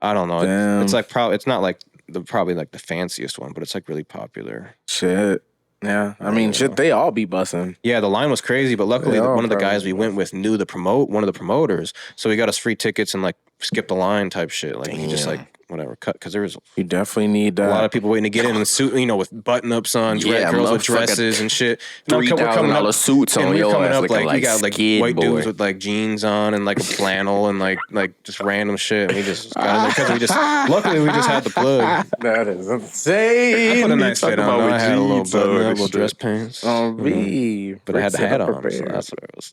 I don't know. It's like it's not like probably like the fanciest one, but it's like really popular. Shit. Yeah, I mean, shit, they all be bussing. Yeah, the line was crazy, but luckily one of the guys we went with knew one of the promoters, so he got us free tickets and like skipped the line type shit. Like he just like whatever cut because there was You definitely need that. a lot of people waiting to get in the suit, with button ups on, girls with dresses and shit. $3,000 suits on your ass looking like we got like skid white boy. dudes with like jeans on and like a flannel and like just random shit. And we just got in there because luckily we just had the plug. That is insane. I put a nice fit on. about I had a little jeans button on up, and little shit. dress pants. But I had the hat on, so that's what it was.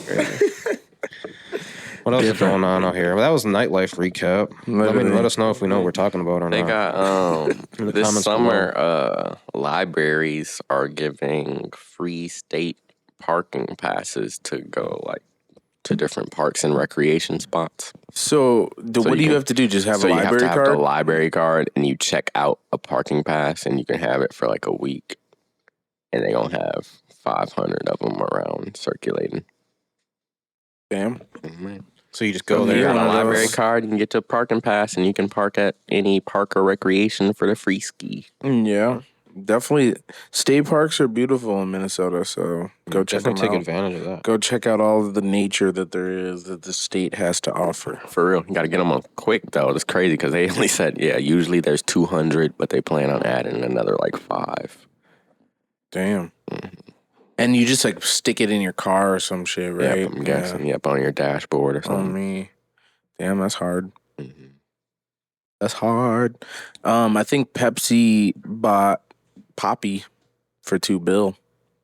Crazy. What else is going on out here? Well, that was nightlife recap. Let us know if we know what we're talking about or They not. got the this comments summer libraries are giving free state parking passes to go like to different parks and recreation spots. So, what do you have to do? Just have a you library have to have card? the library card, and you check out a parking pass, and you can have it for like a week, and they're gonna have 500 of them around circulating. Damn. So you just go You there. want a one of library those. card, you can get to a parking pass, and you can park at any park or recreation for the free ski. Yeah. Definitely. State parks are beautiful in Minnesota, so go check them Definitely take out. advantage of that. Go check out all of the nature that there is that the state has to offer. For real, you got to get them on quick though. It's crazy because they only said usually there's 200, but they plan on adding another like 5. Damn. And you just like stick it in your car or some shit, right? Yep, I'm guessing. Yep, on your dashboard or On something. me. Damn, that's hard. Mm-hmm. That's hard. I think Pepsi bought Poppy for $2 billion.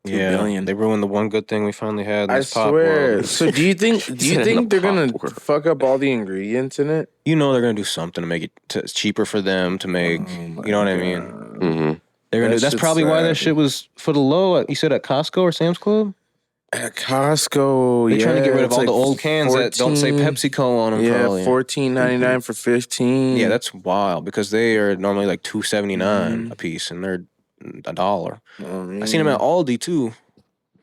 $2 They ruined the one good thing we finally had. In I this pop swear. world. So do you think in the they're gonna pop world. fuck up all the ingredients in it? They're gonna do something to make it cheaper for them to make. You know what I mean? Mm-hmm. They're gonna. That That's shit's probably why that sad. shit was for the low. You said at Costco or Sam's Club. At Costco, They're trying to get rid of it's all like the old cans that don't say 14 PepsiCo on them. Yeah, probably. $14.99 for 15. Yeah, that's wild because they are normally like $2.79 a piece, and they're $1. I seen them at Aldi too.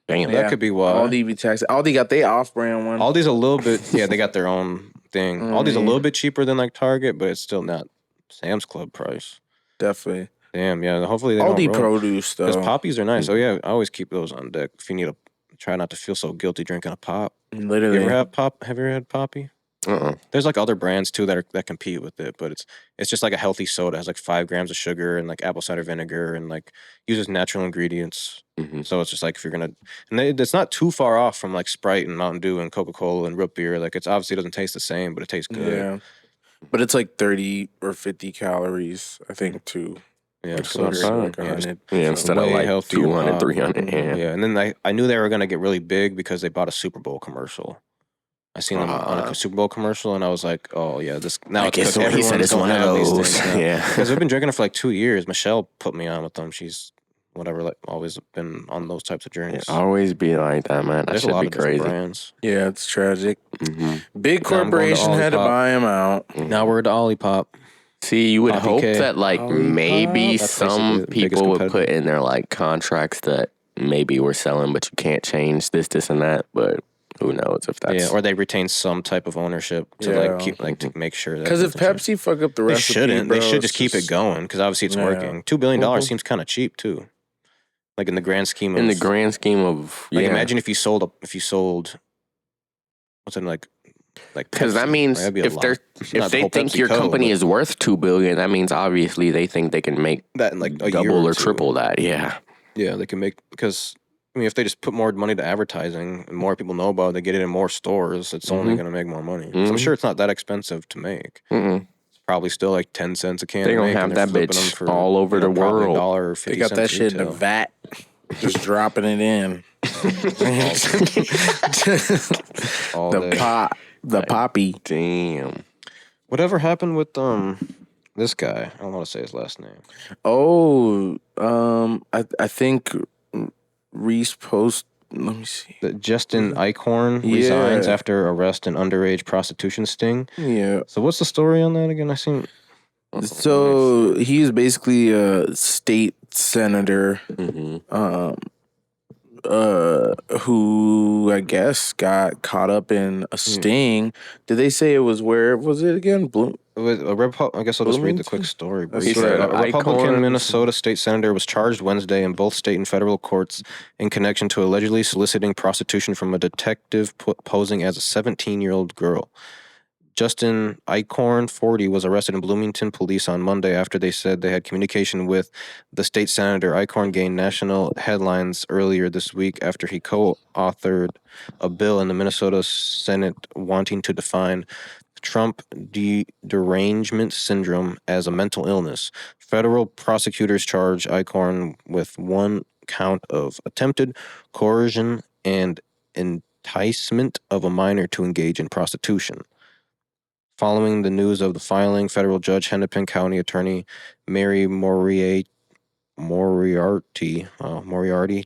Damn. That could be why. Aldi be taxed. Aldi got their off-brand one. Aldi's a little bit. Yeah, they got their own thing. Aldi's a little bit cheaper than like Target, but it's still not Sam's Club price. Definitely. Damn. Yeah. Hopefully they Aldi don't ruin. produce though. Because poppies are nice. Oh yeah, I always keep those on deck. If you need try not to feel so guilty drinking a pop. Literally. You ever have pop? Have you ever had poppy? There's like other brands too that compete with it, but it's just like a healthy soda. It has like 5 grams of sugar and like apple cider vinegar and like uses natural ingredients. Mm-hmm. So it's just like if you're gonna, and it's not too far off from like Sprite and Mountain Dew and Coca-Cola and root beer. Like it's obviously doesn't taste the same, but it tastes good. Yeah. But it's like 30 or 50 calories, I think, too. Yeah, Like so sugar, it's like yeah, just 100. Instead of way like healthier 200, pop. 300. Yeah, and then I knew they were gonna get really big because they bought a Super Bowl commercial. I seen them on a Super Bowl commercial, and I was like, "Oh yeah, this now." I It's guess because he said everyone's it's one gonna of have these those. things now. Yeah. Because we've been drinking it for like 2 years. Michelle put me on with them. She's whatever. Like always been on those types of journeys. Always be like that, man. That There's a should lot be of different crazy. brands. Yeah, it's tragic. Big Now I'm going to corporation had to Olipop. buy him out. Now we're at Olipop. See, you would Poppy hope K. that like maybe That's some basically the biggest people would competitor. put in their like contracts that maybe we're selling, but you can't change this, and that. But who knows if that's Or they retain some type of ownership to like keep to make sure that. Because if Pepsi fuck up the they recipe, shouldn't. bro, They should it's just keep it going because obviously it's working. $2 billion seems kind of cheap too. Like in the grand scheme of like imagine if you sold what's it like because that Pepsi. means That'd be a if lot. they're Not if the they whole think PepsiCo, your company but is worth $2 billion, that means obviously they think they can make that in like a year double or two. triple that. Yeah, they can make because. I mean, if they just put more money to advertising and more people know about it, they get it in more stores, it's only going to make more money. 'Cause I'm sure it's not that expensive to make. It's probably still like 10 cents a can. They to gonna make, have and they're that flipping bitch them for, all over the probably world. $1 or 50 They got cents that shit in retail. the vat, just dropping it in. All the day. the poppy. Damn. Whatever happened with this guy? I don't want to say his last name. Oh, I think Reese post. Let me see. Justin Eichhorn resigns after arrest and underage prostitution sting. Yeah. So what's the story on that again? I seen. So he's basically a state senator, who I guess got caught up in a sting. Did they say it was where was it again? With I guess I'll just read the quick story. That's briefly. right. A Republican Eichhorn. Minnesota state senator was charged Wednesday in both state and federal courts in connection to allegedly soliciting prostitution from a detective posing as a 17-year-old girl. Justin Eichhorn, 40, was arrested in Bloomington police on Monday after they said they had communication with the state senator. Eichhorn gained national headlines earlier this week after he co-authored a bill in the Minnesota Senate wanting to define Trump derangement syndrome as a mental illness. Federal prosecutors charge Eichhorn with one count of attempted coercion and enticement of a minor to engage in prostitution. Following the news of the filing, federal judge Hennepin County Attorney Mary Moriarty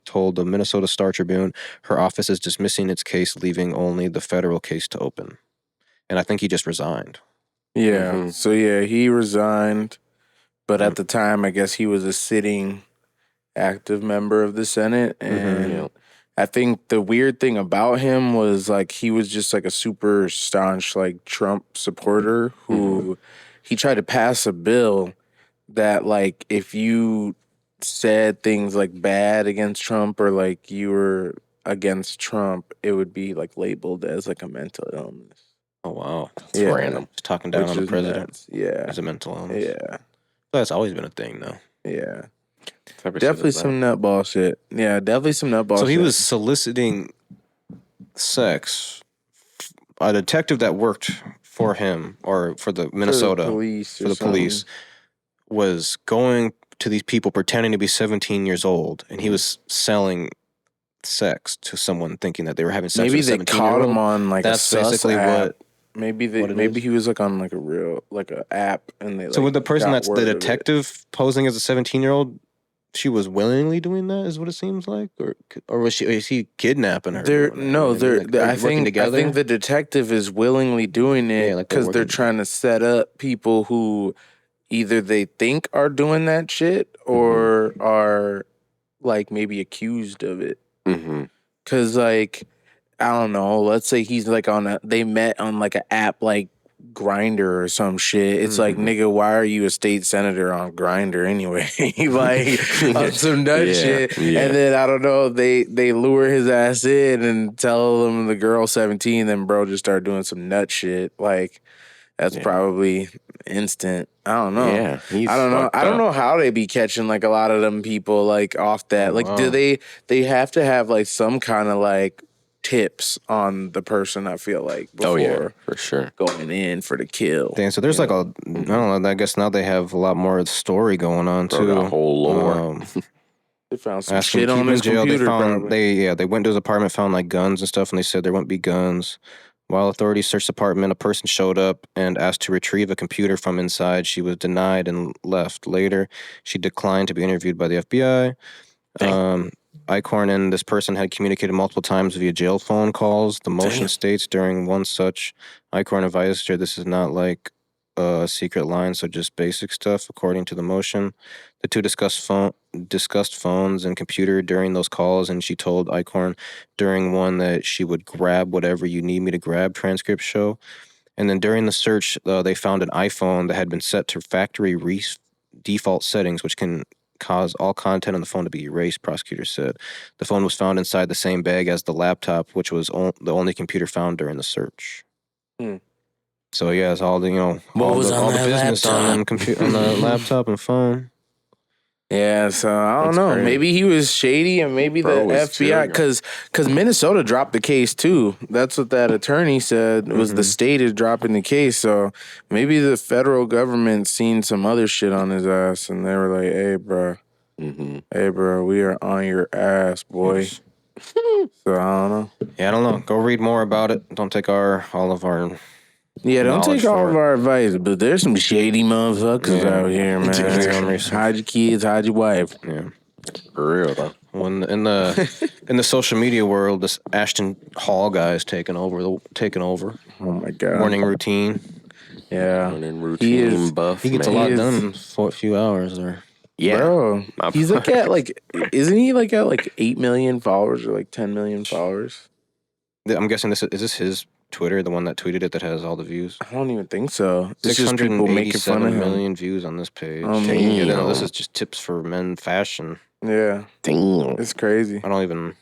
told the Minnesota Star Tribune her office is dismissing its case, leaving only the federal case to open. And I think he just resigned. Yeah. So he resigned, but at the time, I guess he was a sitting active member of the Senate, and I think the weird thing about him was like he was just like a super staunch like Trump supporter who he tried to pass a bill that like if you said things like bad against Trump or like you were against Trump, it would be like labeled as like a mental illness. Oh, wow. That's random. Just talking down on the president. Nuts. Yeah. It's a mental illness. Yeah. That's always been a thing, though. Yeah. Definitely some nutball shit. Yeah, definitely some nutball shit. So he was soliciting sex. A detective that worked for him or for the Minnesota, for the police, was going to these people pretending to be 17 years old, and he was selling sex to someone thinking that they were having sex with a 17-year-old. Maybe they caught him on like That's a basically app. what Maybe he was like on like a real like a app and they. So like, with the person got that's the word of it. detective posing as a 17-year-old, she was willingly doing that, is what it seems like, or is he kidnapping her? I think the detective is willingly doing it because they're trying to set up people who either they think are doing that shit or are like maybe accused of it. Because like I don't know, let's say he's like they met on like an app like Grinder or some shit. It's like, nigga, why are you a state senator on Grinder anyway? Like on some nut shit. Yeah. And then I don't know, they lure his ass in and tell him the girl 17, then bro just start doing some nut shit. Like that's probably instant. I don't know. Yeah, I don't know. I don't know how they be catching like a lot of them people like off that. Like, do they have to have like some kind of like tips on the person? I feel like before for sure going in for the kill. Damn, so there's like I don't know. I guess now they have a lot more story going on too. A whole lore. They found some shit on his jail. computer. They went to his apartment, found like guns and stuff, and they said there wouldn't be guns. While authorities searched the apartment, a person showed up and asked to retrieve a computer from inside. She was denied and left. Later, she declined to be interviewed by the FBI. Icorn and this person had communicated multiple times via jail phone calls. The motion states during one such, Icorn advised her this is not like a secret line, so just basic stuff. According to the motion, the two discussed phones and computer during those calls, and she told Icorn during one that she would grab whatever you need me to grab. Transcript show. And then during the search, they found an iPhone that had been set to factory default settings, which can cause all content on the phone to be erased, prosecutors said. The phone was found inside the same bag as the laptop, which was the only computer found during the search. So yeah, it's all the all the business on the laptop and phone. Yeah, so I don't know. crazy. Maybe he was shady, and maybe the FBI, because Minnesota dropped the case too. That's what that attorney said. Was the state is dropping the case. So maybe the federal government seen some other shit on his ass, and they were like, "Hey, bro, we are on your ass, boy." So I don't know. Yeah, I don't know. Go read more about it. Don't take all of our. Yeah, don't take all of our advice, but there's some shady motherfuckers out here, man. Hide your kids, hide your wife. Yeah, For real though. When in the social media world, this Ashton Hall guy is taking over. Oh my god, Morning routine. Yeah, Morning routine buff. He gets a lot done for a few hours. Yeah, bro. He's isn't he at 8 million followers or 10 million followers? I'm guessing is this his Twitter, the one that tweeted it that has all the views? I don't even think so. It's just people making fun of him. 687 million views on this page. Damn. Yeah, this is just tips for men fashion. Yeah, damn, it's crazy. I don't even.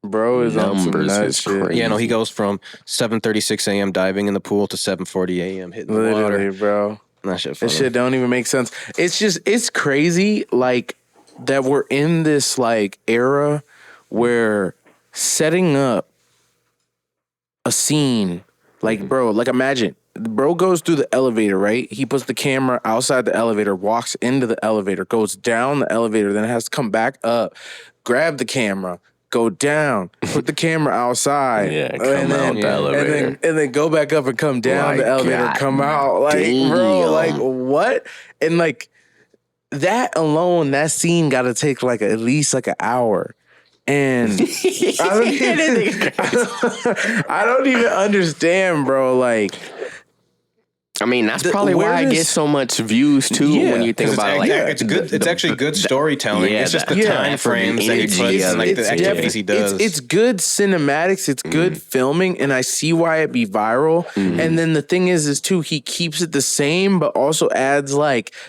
Bro is on some nut shit. crazy. Yeah, no, he goes from 7:36 a.m. diving in the pool to 7:40 a.m. hitting the water. Literally, bro. That shit funny. That shit don't even make sense. It's crazy that we're in this era where setting up a scene, bro, imagine, bro goes through the elevator, right? He puts the camera outside the elevator, walks into the elevator, goes down the elevator, then has to come back up, grab the camera, go down, put the camera outside, come out the elevator, and then go back up and come down the elevator, God come out, bro, what? And that alone, that scene got to take at least an hour. And I don't even understand, bro. I mean, that's probably why it gets so much views too. When you think about it's good. It's actually good storytelling. It's just the time frames that he puts and the activities he does. It's good cinematics. It's good filming, and I see why it'd be viral. And then the thing is too, he keeps it the same, but also adds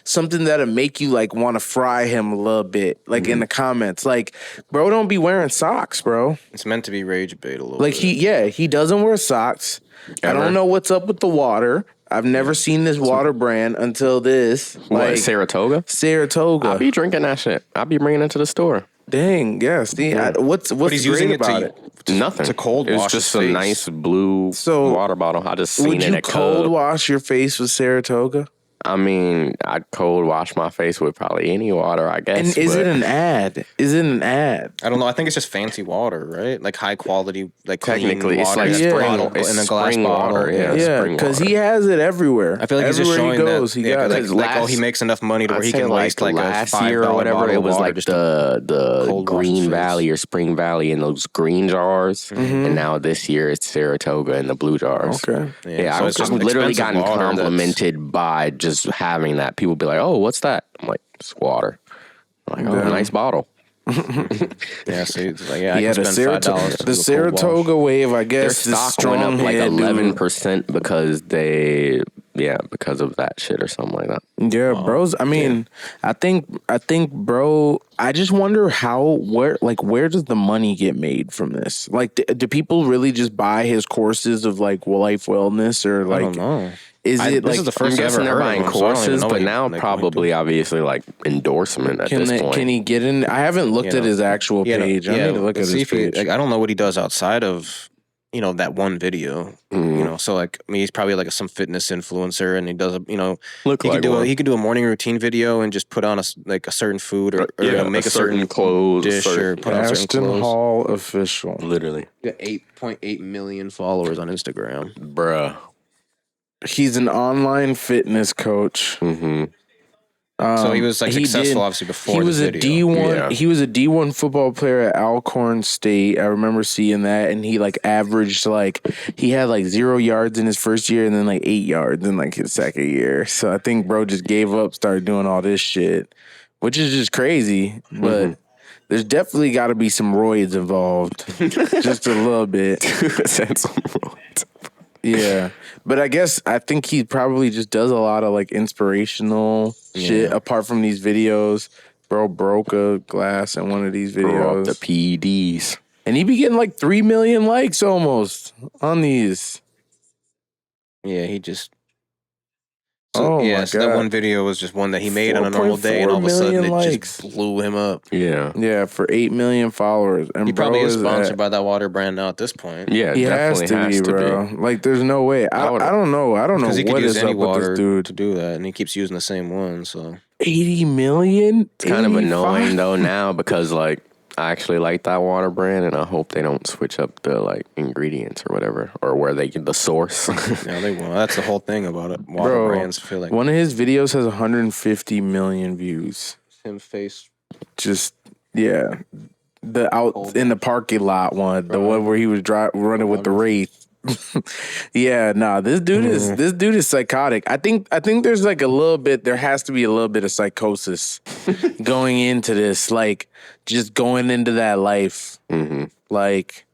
something that'll make you want to fry him a little bit, in the comments. Bro, don't be wearing socks, bro. It's meant to be rage bait a little bit. He doesn't wear socks. Ever? I don't know what's up with the water. I've never seen this water brand until this. What, Saratoga? Saratoga. I'll be drinking that shit. I'll be bringing it to the store. Dang, yeah. See, what's he's great using about it? Nothing. To cold wash. It's just a nice blue water bottle. I just seen it at Would you cold wash your face with Saratoga? I mean, I'd cold wash my face with probably any water, I guess. And is it an ad? I don't know. I think it's just fancy water, right? High quality, technically, clean water. It's in a glass bottle. Yeah, because he has it everywhere. I feel like he's just showing he goes, that. He got he makes enough money to where he can waste a last $5 year or whatever. It was the Green Valley or Spring Valley in those green jars, and now this year it's Saratoga in the blue jars. Okay, yeah, I've literally gotten complimented by just having that. People be like, "Oh, what's that?" I'm like, "It's water." I'm like, "Oh, nice bottle." Yeah, so I can spend $5. The Saratoga wave, I guess, their stock went up 11% because of that shit or something like that. Yeah, bros. I mean, I think, bro. I just wonder where does the money get made from this? Do people really just buy his courses of life wellness or I don't know. Is it this is the first I'm guessing they're buying courses, but now probably obviously endorsement at this point. Can he get in? I haven't looked at his actual page. I need to look at his page. I don't know what he does outside of that one video. So he's probably some fitness influencer, and he does he could do a morning routine video and just put on a certain food or make a certain clothes dish or put on certain Ashton clothes. Hall official, literally got 8.8 million followers on Instagram, bruh. He's an online fitness coach. So he was like successful, obviously, before he was this a video. D1. Yeah. He was a D1 football player at Alcorn State. I remember seeing that, and he like averaged like he had like 0 yards in his first year, and then like 8 yards in like his second year. So I think bro just gave up, started doing all this shit, which is just crazy. But there's definitely got to be some roids involved, just a little bit. Yeah, but I think he probably just does a lot of like inspirational shit. Apart from these videos, bro broke a glass in one of these videos. The PEDs, and he be getting like 3 million likes almost on these. Yeah, he just. So that one video was just one that he made on a normal day, and all of a sudden it just blew him up. Yeah, for 8 million followers, and he probably is sponsored by that water brand now at this point. Yeah, he definitely has to be, bro. Like, there's no way. I don't know. I don't know he could what use is any up with water this dude to do that, and he keeps using the same one. So 80 million. It's kind of annoying though now because like I actually like that water brand, and I hope they don't switch up the like ingredients or whatever, or where they get the source. Yeah, they won't. That's the whole thing about it. Water brands feel like one of his videos has 150 million views. Him face. Just the out in the parking lot one, the one where he was running with the Wraith. This dude is psychotic. I think there's like there has to be a little bit of psychosis going into this, like just going into that life. Like,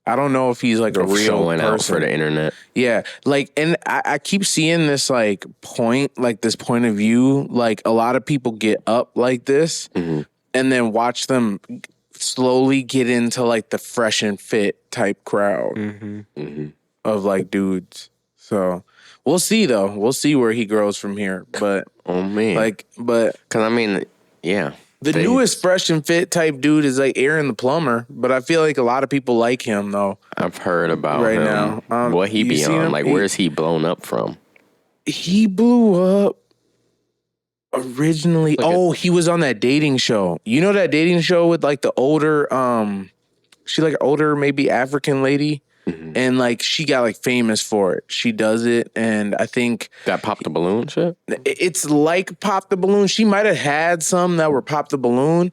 I don't know if he's like a real showing person. out for the internet. Yeah, like, and I keep seeing this like this point of view. Like, a lot of people get up like this, and then watch them slowly get into like the fresh and fit type crowd of like dudes. So we'll see though. We'll see where he grows from here. But because I mean, yeah. The newest fresh and fit type dude is like Aaron the plumber, but I feel like a lot of people like him though. I've heard about him now. What he be on? Like, where is he blown up from? He blew up originally. He was on that dating show. You know that dating show with like the older, she like older maybe African lady, and like she got like famous for it. She does it, and I think that Pop the Balloon shit. It's like Pop the Balloon. She might have had some that were Pop the Balloon,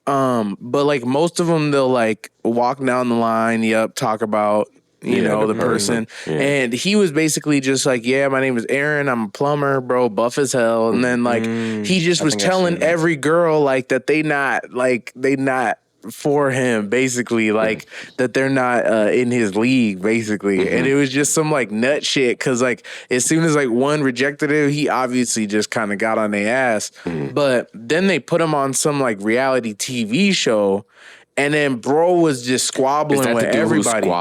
but like most of them, they'll like walk down the line, talk about the person, and he was basically just like, my name is Aaron, I'm a plumber, bro, buff as hell, and then like he just was telling every girl like that they not for him, basically, like that they're not in his league, basically. And it was just some like nut shit, because like as soon as like one rejected him, he obviously just kind of got on their ass. But then they put him on some like reality TV show, and then bro was just squabbling with everybody. The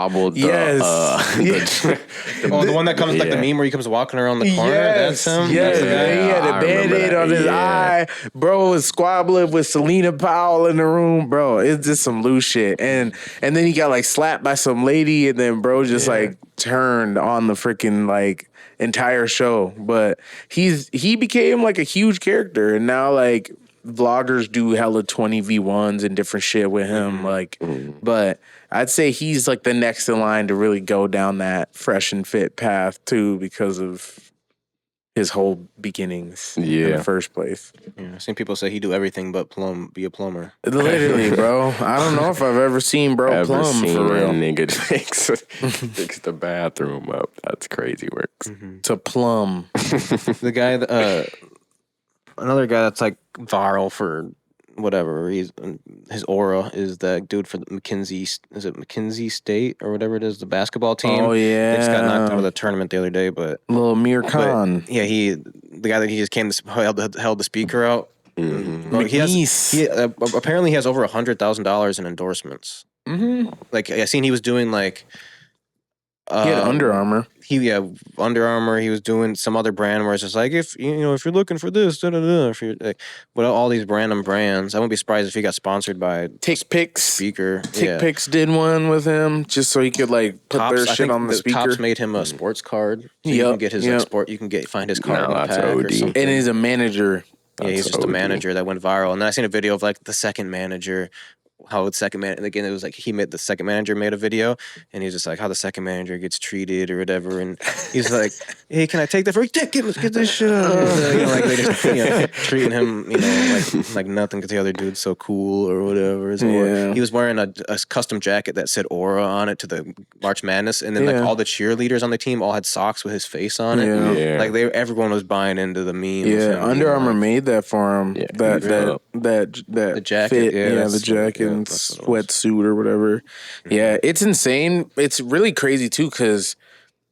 one that comes like the meme where he comes walking around the corner. That's him. Yes, he had a Band-Aid on his eye. Bro was squabbling with Selena Powell in the room. Bro, it's just some loose shit. And then he got like slapped by some lady, and then bro just like turned on the freaking like entire show. But he became like a huge character, and now like vloggers do hella 20v1s and different shit with him. But I'd say he's like the next in line to really go down that fresh and fit path too, because of his whole beginnings in the first place. I've seen people say he do everything but be a plumber. Literally, bro. I don't know if I've ever seen plumb for real. Nigga fix the bathroom up. That's crazy works. To plumb. The guy, another guy that's like viral for whatever. His aura is that dude for the McKenzie State or whatever it is, the basketball team. Oh yeah, they just got knocked out of the tournament the other day. But little Mir Khan. The guy that he just came to held the speaker out. Like he apparently has over $100,000 in endorsements. Like I seen he was doing like. He had Under Armour. Under Armour. He was doing some other brand where it's just like, if you're looking for this, if you're like, all these random brands, I wouldn't be surprised if he got sponsored by TickPix speaker. TickPix did one with him just so he could like put their shit on the speaker. Cops made him a sports card. So you can get his export. You can find his card in the pack or something. And he's a manager. He's just a manager that went viral. And then I seen a video of like the second manager how the second man, and again, it was like the second manager made a video, and he's just like how the second manager gets treated or whatever, and he's like, hey, can I take that for you? Let's get this shit out. Like they just treating him, like nothing because the other dude's so cool or whatever. So he was wearing a custom jacket that said Aura on it to the March Madness, and then like all the cheerleaders on the team all had socks with his face on it. Yeah. Like everyone was buying into the meme. Yeah, Under Armour made that for him. Yeah, The jacket, fit, the jacket and sweatsuit or whatever. Yeah, it's insane. It's really crazy too because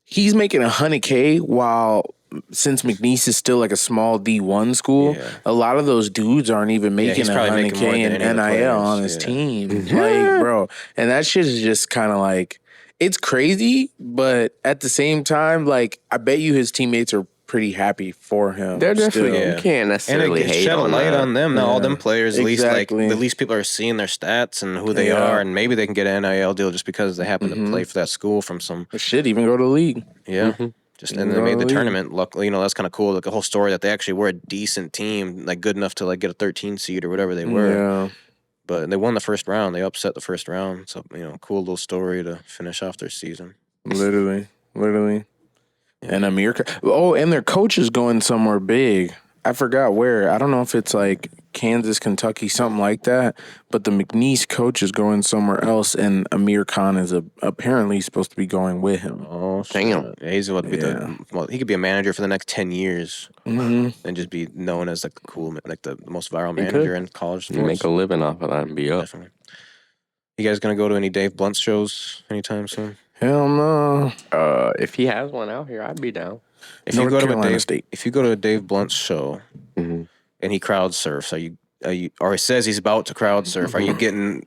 he's making $100K while since McNeese is still like a small D1 school, a lot of those dudes aren't even making $100K in NIL on his team. Like, bro, and that shit is just kind of like, it's crazy, but at the same time, like, I bet you his teammates are pretty happy for him. They're definitely, you can't necessarily and it hate shed a on light that. on them. Now all them players, at Exactly. least people are seeing their stats and who they are, and maybe they can get an NIL deal just because they happen to play for that school from some. Or shit, even go to the league. Yeah. And they made the tournament. Luckily, that's kind of cool. Like the whole story that they actually were a decent team, like good enough to like get a 13 seed or whatever they were. Yeah. But they won the first round. They upset the first round. So, cool little story to finish off their season. Literally. And Amir. Oh, and their coach is going somewhere big. I forgot where. I don't know if it's like Kansas, Kentucky, something like that. But the McNeese coach is going somewhere else, and Amir Khan is apparently supposed to be going with him. Oh, damn! Yeah, he's about to be he could be a manager for the next 10 years, and just be known as like the most viral manager in college sports. Make a living off of that and be up. Definitely. You guys gonna go to any Dave Blunt shows anytime soon? Hell no. If he has one out here, I'd be down. If you go to a Dave Blunt show and he crowd surfs, or he says he's about to crowd surf, are you getting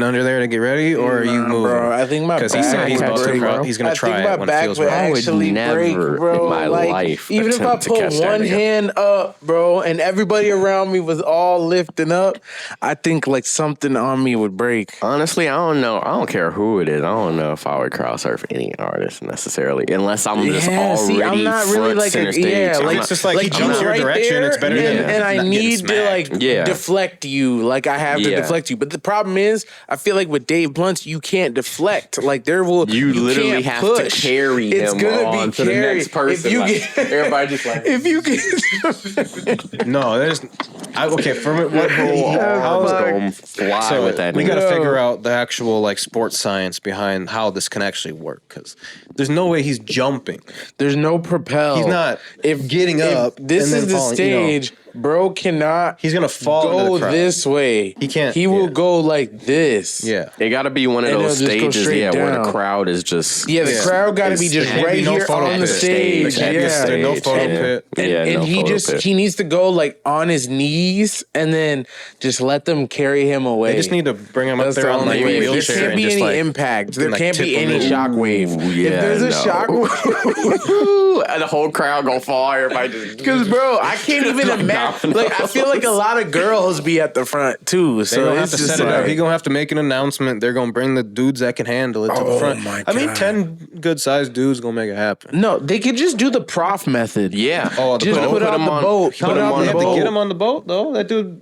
under there to get ready, or are you moving? Bro, I think my back because he said he's about to crowd. He's gonna try it when it feels right. I would actually never break, bro. in my life even if I attempt to put catch that one nigga. hand up, bro, and everybody around me was all lifting up, I think like something on me would break. Honestly, I don't know. I don't care who it is. I don't know if I would crowd surf any artist necessarily, unless I'm just already I'm not really front like center stage. it's just like he jumps your direction. It's better than and I getting need to like smacked. deflect you, like I have to deflect you. But the problem is, I feel like with Dave Blunt, you can't deflect. Like you literally can't have push. to carry It's him gonna on be to the carried. next person. If you like, get, everybody just like if you get, No, there's for what how's going fly with that? We nigga. got to figure out the actual like sports science behind how this can actually work, because there's no way he's jumping. there's no propel. He's not getting up. This and is then the falling, stage. Bro cannot. He's gonna fall into go the crowd. this way. He can't. He will go like this. Yeah. It got to be one of And those it'll just go stages, straight where down. the crowd is just Yeah, the crowd got to be just There can't right be no here photo on the pit. stage. There can't be Yeah. no photo pit. And no he photo just pit. he needs to go like on his knees and then just let them carry him away. They just need to bring him up That's there the on like only a way. There wheelchair can't and be just any like impact. There like, can't be tip him any in. shockwave. yeah, If there's a shockwave, and the whole crowd gonna fall. Everybody just because bro, I can't even imagine. Like I feel like a lot of girls be at the front too. They're So gonna have it's to just set it up. like, He's gonna have to make an announcement. They're gonna bring the dudes that can handle it to the front. my I mean, God. 10 good sized dudes gonna make it happen. no, they could just do the prof method. yeah. Oh, the Just boat. put out the boat. Put Put him out on They the have to boat. get him on the boat though. That dude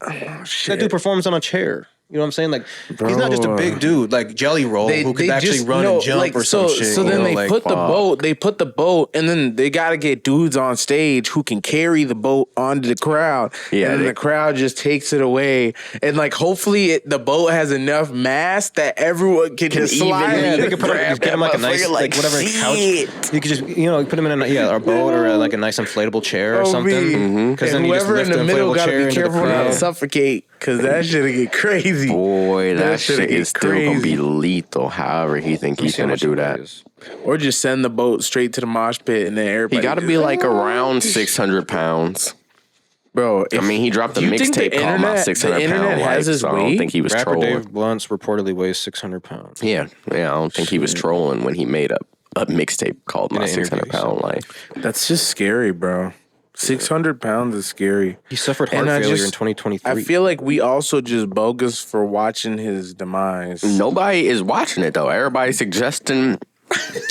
performs on a chair. You know what I'm saying? Like he's not just a big dude like Jelly Roll who could actually run and jump or some shit. So then they put the boat. They put the boat, and then they got to get dudes on stage who can carry the boat onto the crowd. Yeah, and then the crowd just takes it away, and like hopefully the boat has enough mass that everyone can just slide. Yeah, they in. could get him like a nice, like whatever couch. You could just, put him in a boat or like a nice inflatable chair or something. Because And then you just whoever lift in the middle got to be careful not to suffocate, because that shit'll get crazy. Boy, that shit'll shit get is still gonna crazy. be lethal. However, he think he's gonna do that. Or just send the boat straight to the mosh pit, and then everybody. He got to be like around 600 pounds. Bro, I mean, he dropped the do you think mixtape the called My internet- 600 the internet Pound has Life, his so I don't weight? think he was Rapper trolling. Dave Blunt's reportedly weighs 600 pounds. Yeah, I don't think he was trolling when he made a mixtape called My an 600 interview, Pound Life. That's just scary, bro. 600 pounds is scary. He suffered heart And I failure just- in 2023. I feel like we also just bogus for watching his demise. Nobody is watching it though. Everybody's suggesting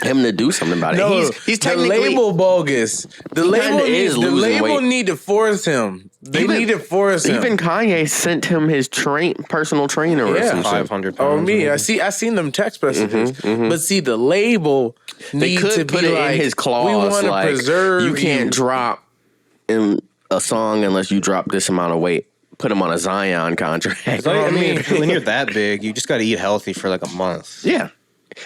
him to do something about it. No, He's the technically label bogus. The label kinda is the losing label weight. need to force him. They need to force him. Even Kanye sent him his personal trainer or some shit. 500 Oh, pounds. me. I seen them text messages. But see, the label They needs to could put be it like, in his clause. we want to like, preserve you can't drop in a song unless you drop this amount of weight. Put him on a Zion contract. I mean, when you're that big, you just got to eat healthy for like a month. Yeah.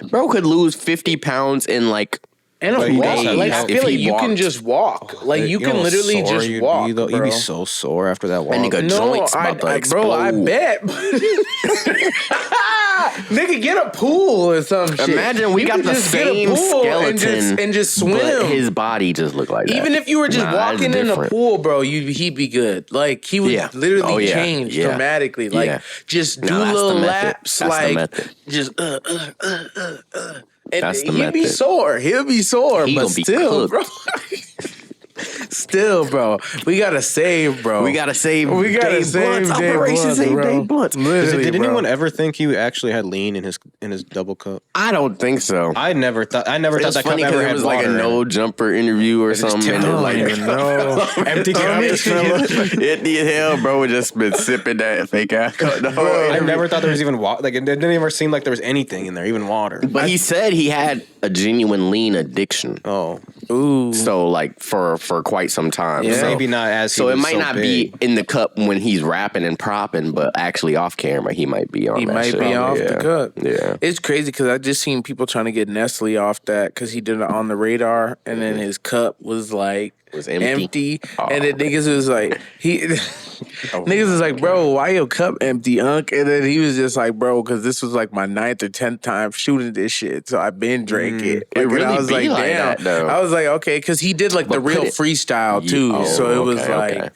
Bro could lose 50 pounds in like And But a you walk. just have Like, to I have- feel if like he you can walked- just walk. Like, you can know, literally sore just you'd walk, be, though. You'd bro. be so sore after that walk. That nigga joints about to explode. Bro, I bet. Nigga, get a pool or some shit. Imagine we You got could the just get a same pool skeleton and just swim. But his body just looked like that. Even if you were just Nah, that's walking in a different. pool, bro, he'd be good. Like, he would Yeah. literally Oh, yeah. change Yeah. dramatically. Like, Yeah. just No, do that's the little method. laps. That's the like, method. just And That's the he'd be method. sore. He'll be sore. He but gonna be still, bro. cooked. Still, bro. We gotta save, bro. We gotta save We gotta Dave save Blunts. Dave Operation Blunts, Save bro. Dave Blunts. Literally, Did bro. anyone ever think he actually had lean in his double cup? I don't think so. I never thought It's that cup funny ever because it had was like a water in no it. jumper interview or something. tipped And it on like, it. No. Empty cup, this fella. it the hell, bro, had just been sipping that fake ass cup the whole I interview. never thought there was even water. Like, it didn't ever seem like there was anything in there, even water. But he said he had a genuine lean addiction. Oh, Ooh. So like for quite some time. Yeah. So, maybe not as. so he it was might so not big. be in the cup when he's rapping and propping, but actually off camera he might be on. He that might shit. be off Yeah. the cup. Yeah. It's crazy because I just seen people trying to get Nestle off that because he did it on the radar, and then his cup was like Was empty. Oh, and then niggas was like niggas was like, bro, why your cup empty, Unc? And then he was just like, bro, because this was like my 9th or 10th time shooting this shit, so I've been drank it. It and really I was be like damn. that, though. I was like, okay, because he did like the But real put it- freestyle too, Oh, so it was okay, like. okay.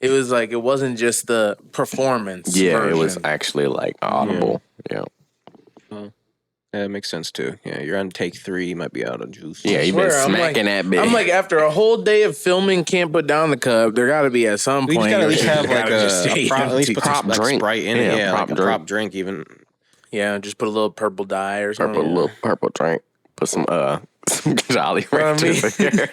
It was like it wasn't just the performance. Yeah, version. it was actually like audible. Yeah. Yeah, it makes sense too. Yeah, you're on take 3, you might be out of juice. Yeah, you been Swear, I'm smacking that bitch. I'm like, after a whole day of filming, can't put down the cup. There got to be at some We point. just gotta at least where have you like gotta just stay a prop, at least empty. put some Prop like drink. Sprite in it. Yeah, Yeah, prop like a drink. prop drink even. Yeah, just put a little purple dye or something. little purple drink. Put some Jolly I Ranchers in there.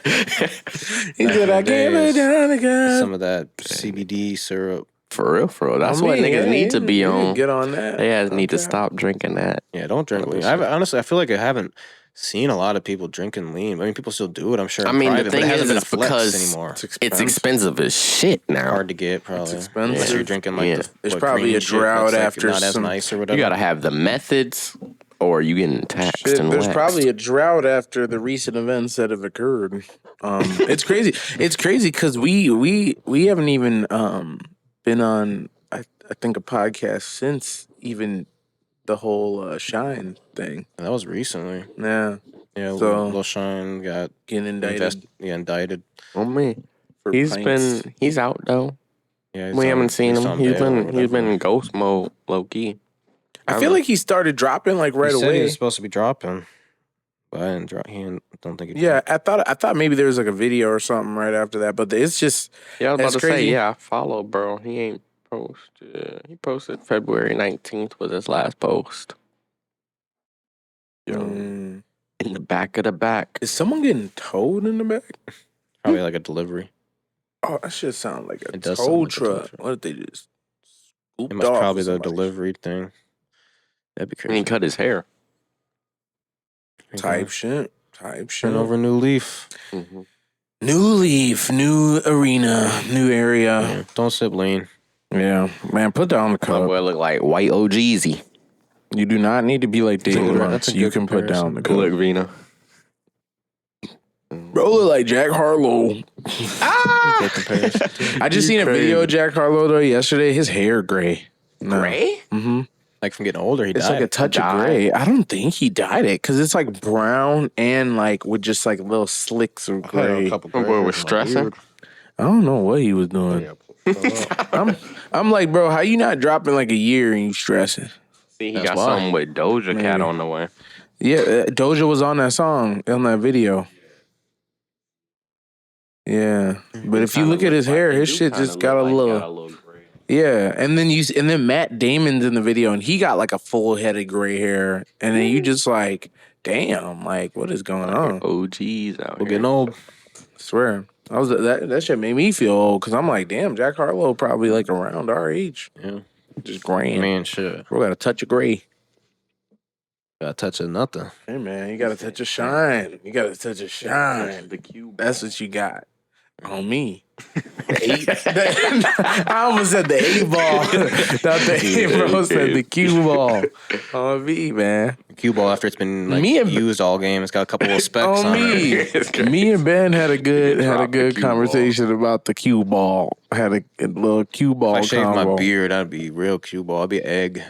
He said, I can't put down the cup. Some of that CBD syrup. For real. That's what niggas need to be on. Get on that. They guys need to stop drinking that. Yeah, don't drink lean. Honestly, I feel like I haven't seen a lot of people drinking lean. I mean, people still do it, I'm sure. I in mean, private, the but it thing hasn't is, been a it's flex because anymore. it's expensive as shit now. Hard to get, probably. expensive. Unless you're drinking like Yeah. the There's what, probably green a shit drought that's, like, after not as some- nice or whatever. You gotta have the methods, or you getting taxed Shit, and there's waxed. probably a drought after the recent events that have occurred. It's crazy. It's crazy because we haven't even been on I think a podcast since even the whole Shine thing. That was recently. Yeah, Yeah, So- Lil Shine got getting indicted indicted. Oh man, for he's pints. out though. Yeah, We haven't seen he's him. on He's bail or been whatever. in ghost mode, low key. I feel like he started dropping like right He said he away. was supposed to be dropping, but I didn't drop. Don't think he. Yeah, I thought maybe there was like a video or something right after that, but it's just Yeah, I was That's about to crazy. say, yeah, I follow, bro. He ain't posted. He posted February 19th was his last post. mm, In the back of the back. is someone getting towed in the back? Probably like a delivery. Oh, that should sound like a It does tow sound like a tow truck. truck. What if they just scooped It must off probably the somebody? delivery thing. That'd be And he crazy. cut his hair. Type shit. Turn over a new leaf. Mm-hmm. New leaf, new arena, new area. Yeah, don't sip lean. Yeah, man, put down the My cup. boy look like white OGeezy. You do not need to be like David That's a Runs. good You can put comparison. down the cup. Look, Vina. Bro, look like Jack Harlow. Good comparison. I just seen a video of Jack Harlow though yesterday. His hair gray. No. Gray? Mm-hmm. Like from getting older, he It's died. like a touch of gray. I don't think he dyed it because it's like brown and like with just like little slicks of I had gray. a couple My boy gray was hairs. stressing. I don't know what he was doing. I'm like, bro, how you not dropping like a year and you stressing? See, he That's got why. something with Doja Cat Maybe. on the way. Yeah, Doja was on that song, on that video. Yeah, but if you Kinda look at his like- hair, it his do shit kinda just look got a like little. gray. Yeah, and then Matt Damon's in the video, and he got like a full head of gray hair, and then you just like, damn, like what is going on? OGs out We're here. getting old. I swear. That shit made me feel old because I'm like, damn, Jack Harlow probably like around our age. Yeah. Just grand. Man, shit. Bro, got a touch of gray. Got a touch of nothing. Hey, man, you got a touch of shine. You got a touch of shine. The cue. That's what you got on me. I almost said the 8-ball. Not the 8, bro. Said the cue ball on me, man. The cue ball after it's been like Me and- used all game. It's got a couple of specks On on it. me. Me and Ben had a good Drop the cue conversation about the cue ball. Had a little cue ball If I shaved my combo. beard, I'd be real cue ball. I'd be egg.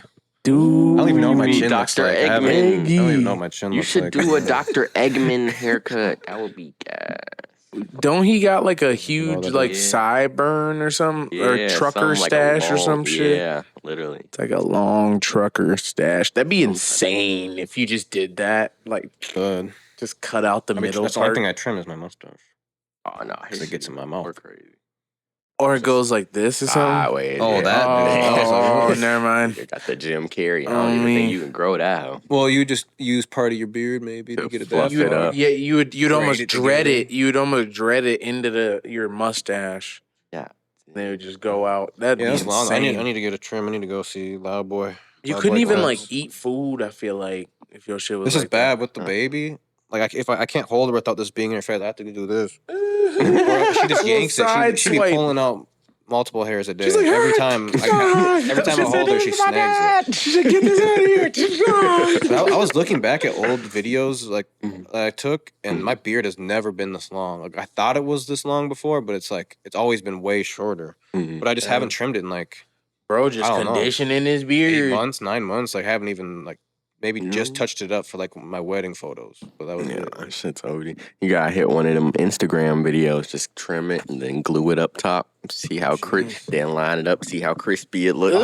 Dude, I don't even know what my mean chin looks Dr. like. I don't Eggman? even know what my chin You looks should like. do a Dr. Eggman haircut. That would be gas. don't he got like a huge that like is- sideburn or something? Or trucker something like a stash or long- some shit? Yeah, literally. It's like a long trucker stash. That'd be insane if you just did that. Like, Good. just cut out the I mean, middle that's the only part. thing I trim is my mustache. Oh no, Because it gets in my mouth. Crazy. Or it goes like this or something. Wait. Oh, yeah. that. I was Oh, like, never mind. You got the Jim Carrey. I Oh, don't even me. think you can grow that out. well, you just use part of your beard maybe to To get it fluff that it far. up. Yeah, you'd Braid almost it dread together. it. You'd almost dread it into your mustache. Yeah. They would just go out. That'd Yeah, be that's long. insane. I need to get a trim. I need to go see Loud Boy. You Loud couldn't Boy even Cuts. like eat food. I feel like if your shit was This like is bad with the baby. Like if I can't hold her without this being in her face, I have to do this. Or she just yanks it. She be pulling out multiple hairs a day. She's like, every time I hold her, she snags it. She said, "Get this out of here!" But I was looking back at old videos like that I took, and my beard has never been this long. Like I thought it was this long before, but it's like it's always been way shorter. But I just haven't trimmed it in like Bro, just I don't know. conditioning his 8 beard. months, 9 months. Like I haven't even like maybe just touched it up for like my wedding photos. But that was Yeah, it. that shit's OD. You gotta hit one of them Instagram videos, just trim it and then glue it up top. See how then line it up, see how crispy it looks.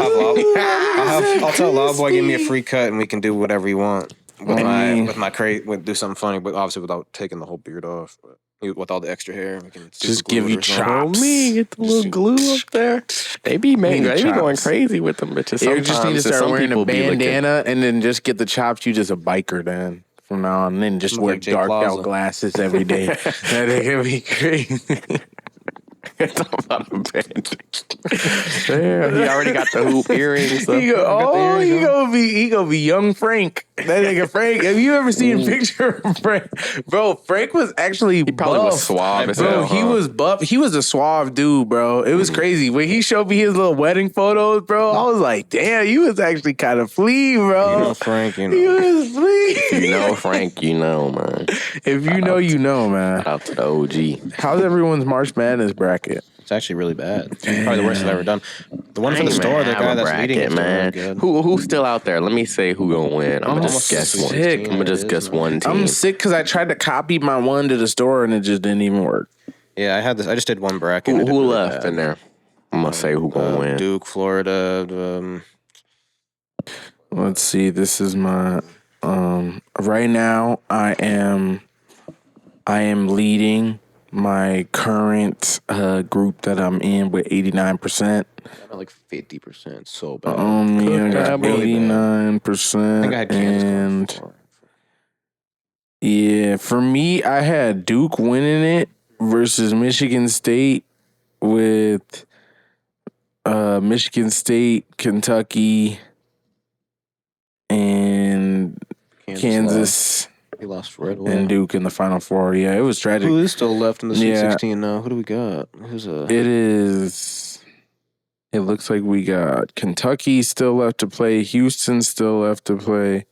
I'll tell Loud Boy give me a free cut and we can do whatever you want with my crate. Do something funny, but obviously without taking the whole beard off. But with all the extra hair, we can Just glue give it you or something. chops. Get the little glue up there. They be going chops. crazy with them bitches. You just need to Sometimes, and start some wearing a people be looking- bandana and then just get the chops. You just a biker then from now on. And then just Look wear like Jay dark Plaza. out glasses every day. That could be crazy. Talk about a band. Yeah, he already got the hoop earrings. He gonna be young Frank. That nigga Frank. Have you ever seen a picture of Frank? Bro, Frank was actually He probably buff. was suave as Bro, hell. he was buff. He was a suave dude, bro. It was crazy. When he showed me his little wedding photos, bro, I was like, damn, you was actually kind of flea, bro. You know, Frank, you He know. was flea. You know, Frank, you know, man. If you know, you know, man. Shout out to the OG. How's everyone's March Madness bracket? It's actually really bad. It's probably the worst I've ever done. The one from the I ain't store, even the guy have a that's leading bracket, it's doing really man. good. Who's still out there? Let me say who gonna win. I'm gonna just almost guess one. sick. I'm gonna just guess one team. I'm sick because I tried to copy my one to the store and it just didn't even work. Yeah, I had this. I just did one bracket. Who, and it did who really left bad. in there? I'm gonna say who gonna win. Duke, Florida. Let's see. This is my right now I am leading my current group that I'm in with 89%. I'm at like 50%. So bad. Yeah, I got really bad. 89%. I think I had Kansas going and for. yeah, for me, I had Duke winning it versus Michigan State with Michigan State, Kentucky, and Kansas He lost right away. and Duke in the Final Four. Yeah, it was tragic. Who is still left in the Sweet Yeah. 16 now? Who do we got? Who's a? It is. It looks like we got Kentucky still left to play. Houston still left to play.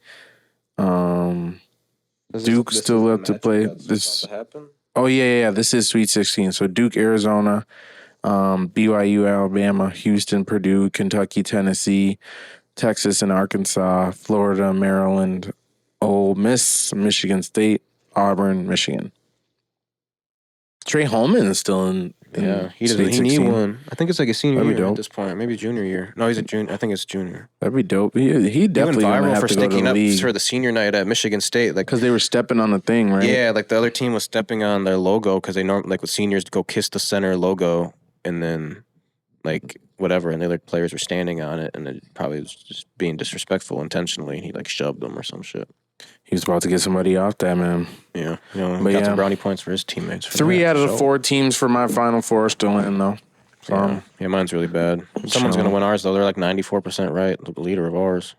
Duke still left to play. This. Oh yeah. This is Sweet 16. So Duke, Arizona, BYU, Alabama, Houston, Purdue, Kentucky, Tennessee, Texas, and Arkansas, Florida, Maryland, Ole Miss, Michigan State, Auburn, Michigan. Trey Holman is still in. Yeah, he doesn't. Sweet He need 16. one. I think it's like a senior That'd be year dope. at this point. Maybe junior year. No, he's a junior. I think it's junior. That'd be dope. He He definitely went gonna viral have for to go to sticking the up league for the senior night at Michigan State. Like, because they were stepping on the thing, right? yeah, like the other team was stepping on their logo because they normally like with seniors go kiss the center logo and then like whatever, and the other players were standing on it, and it probably was just being disrespectful intentionally. And he like shoved them or some shit. He was about to get somebody off that, man. Yeah, got some brownie points for his teammates. 3 out of the 4 teams for my Final Four are still in, though. So, yeah, mine's really bad. Someone's going to win ours, though. They're like 94% right, the leader of ours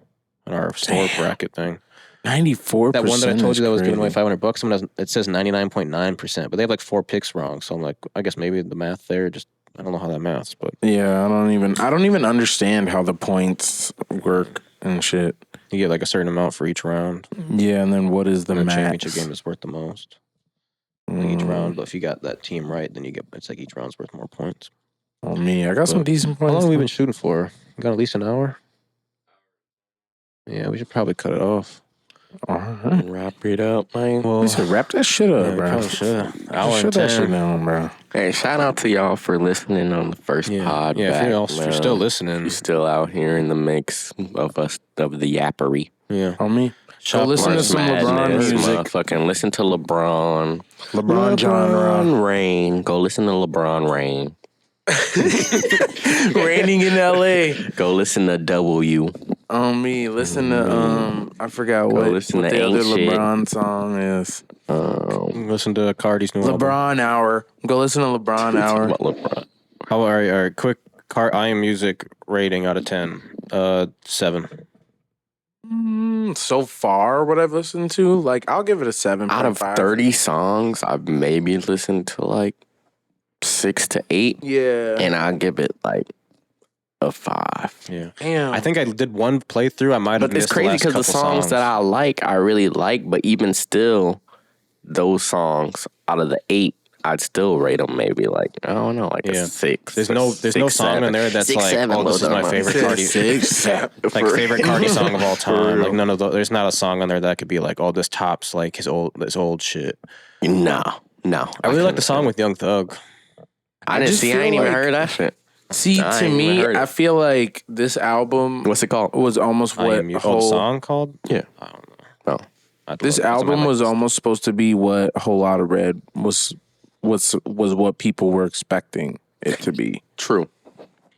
in our score bracket thing. 94%. That one that I told you that was giving away $500, it says 99.9%, but they have like 4 picks wrong. So I'm like, I guess maybe the math there I don't know how that maths, but yeah, I don't even understand how the points work and shit. You get like a certain amount for each round. Yeah, and then what is the max? Championship game is worth the most each round. But if you got that team right, then it's like each round's worth more points. Oh, me, I got some decent points. How long have we been shooting for? We got at least an hour. Yeah, we should probably cut it off. Wrap it up, man. Well, we should wrap that shit up, bro. Probably should. Hour shut that shit down, bro. Hey, shout out to y'all for listening on the first pod. Yeah, if you're still listening, you're still out here in the mix of the yappery. Yeah, homie. So listen to some LeBron music. Fucking listen to LeBron. LeBron genre. Rain. Go listen to LeBron Rain. Raining in LA. Go listen to W. On me, listen to I forgot what the other LeBron song is. Listen to Cardi's new LeBron album. Hour. Go listen to LeBron Hour. LeBron. All right, quick I Am Music rating out of 10. 7. So far, what I've listened to, like I'll give it a 7. Out of 30 songs, I've maybe listened to like 6 to 8. Yeah, and I'll give it like a 5. Yeah. Damn. I think I did one playthrough. I might have But it's missed crazy because the songs that I really like, but even still, those songs out of the 8, I'd still rate them maybe like, I don't know, like a 6. There's no song in there that's 6, like, 7, this is my favorite Cardi. 6, like favorite Cardi song of all time. Like none of those. There's not a song on there that could be like, this tops like his old shit. No. I really like the song with Young Thug. I ain't even heard that shit. See, to me, I feel like this album. What's it called? Was almost what the song called? Yeah, I don't know. Oh, this album was almost supposed to be what Whole Lotta Red was what people were expecting it to be. True.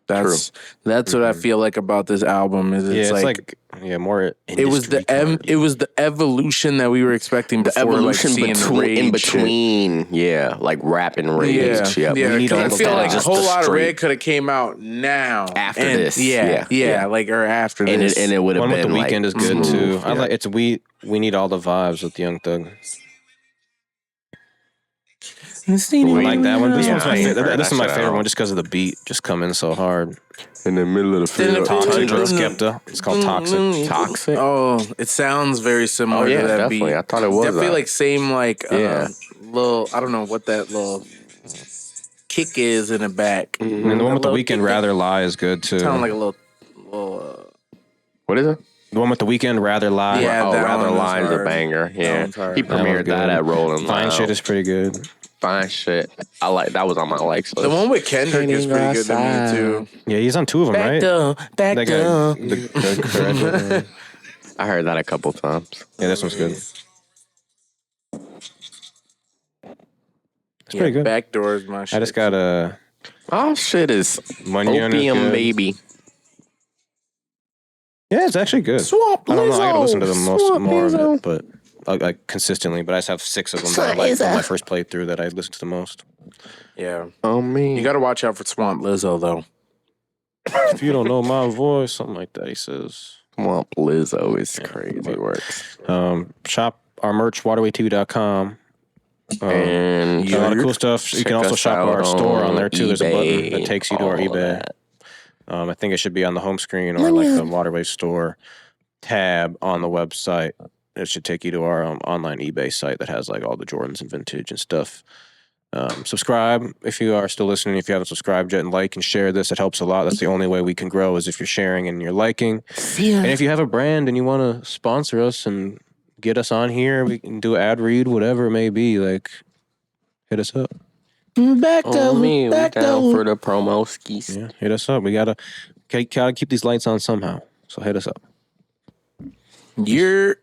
That's what I feel like about this album. It's like more. It was the evolution that we were expecting. The evolution in between, shit. like rap and rage. Yeah. I feel like a Whole Lotta Red could have came out now after this. Like or after this, and it would have been. One with The Weeknd is good too. Yeah. I like it's we need all the vibes with Young Thug. I like that one. This one's my favorite. This is my favorite one just because of the beat just coming so hard. In the middle of the field. Skepta. It's called Toxic. Toxic? Oh, it sounds very similar to that definitely. beat. I thought it was. Definitely like same little, I don't know what that little kick is in the back. Mm-hmm. And the one with The Weeknd, Rather Lie is good too. Sound like a little what is it? The one with The Weeknd, Rather Lie. Yeah, Rather Lie is a banger. Yeah. He premiered that at Rolling Loud. Fine Shit is pretty good. Fine Shit. I like that was on my likes list. The one with Kendrick is pretty good to me too. Yeah, he's on 2 of them, right? Back down. I heard that a couple times. Yeah, this one's good. It's pretty good. Backdoor is my shit. I just got a. Oh, shit is Opium Baby. Yeah, it's actually good. Swamp Lizzo. I don't know. I gotta listen to the more of it, but like consistently. But I just have 6 of them that I like from my first playthrough that I listened to the most. Yeah. Oh me. You got to watch out for Swamp Lizzo though. If you don't know my voice, something like that. He says. Swamp Lizzo is crazy works. Shop our merch, waterwaytv.com. And a lot of cool stuff. You can also shop our store on there too. There's a button that takes you to our eBay. I think it should be on the home screen or like the Waterway store tab on the website. It should take you to our online eBay site that has like all the Jordans and vintage and stuff. Subscribe if you are still listening. If you haven't subscribed yet, and like and share this, it helps a lot. That's the only way we can grow is if you're sharing and you're liking. And if you have a brand and you want to sponsor us and get us on here, we can do ad read, whatever it may be. Like, hit us up. Back down for the promo skis. Yeah, hit us up. We gotta keep these lights on somehow. So hit us up. You're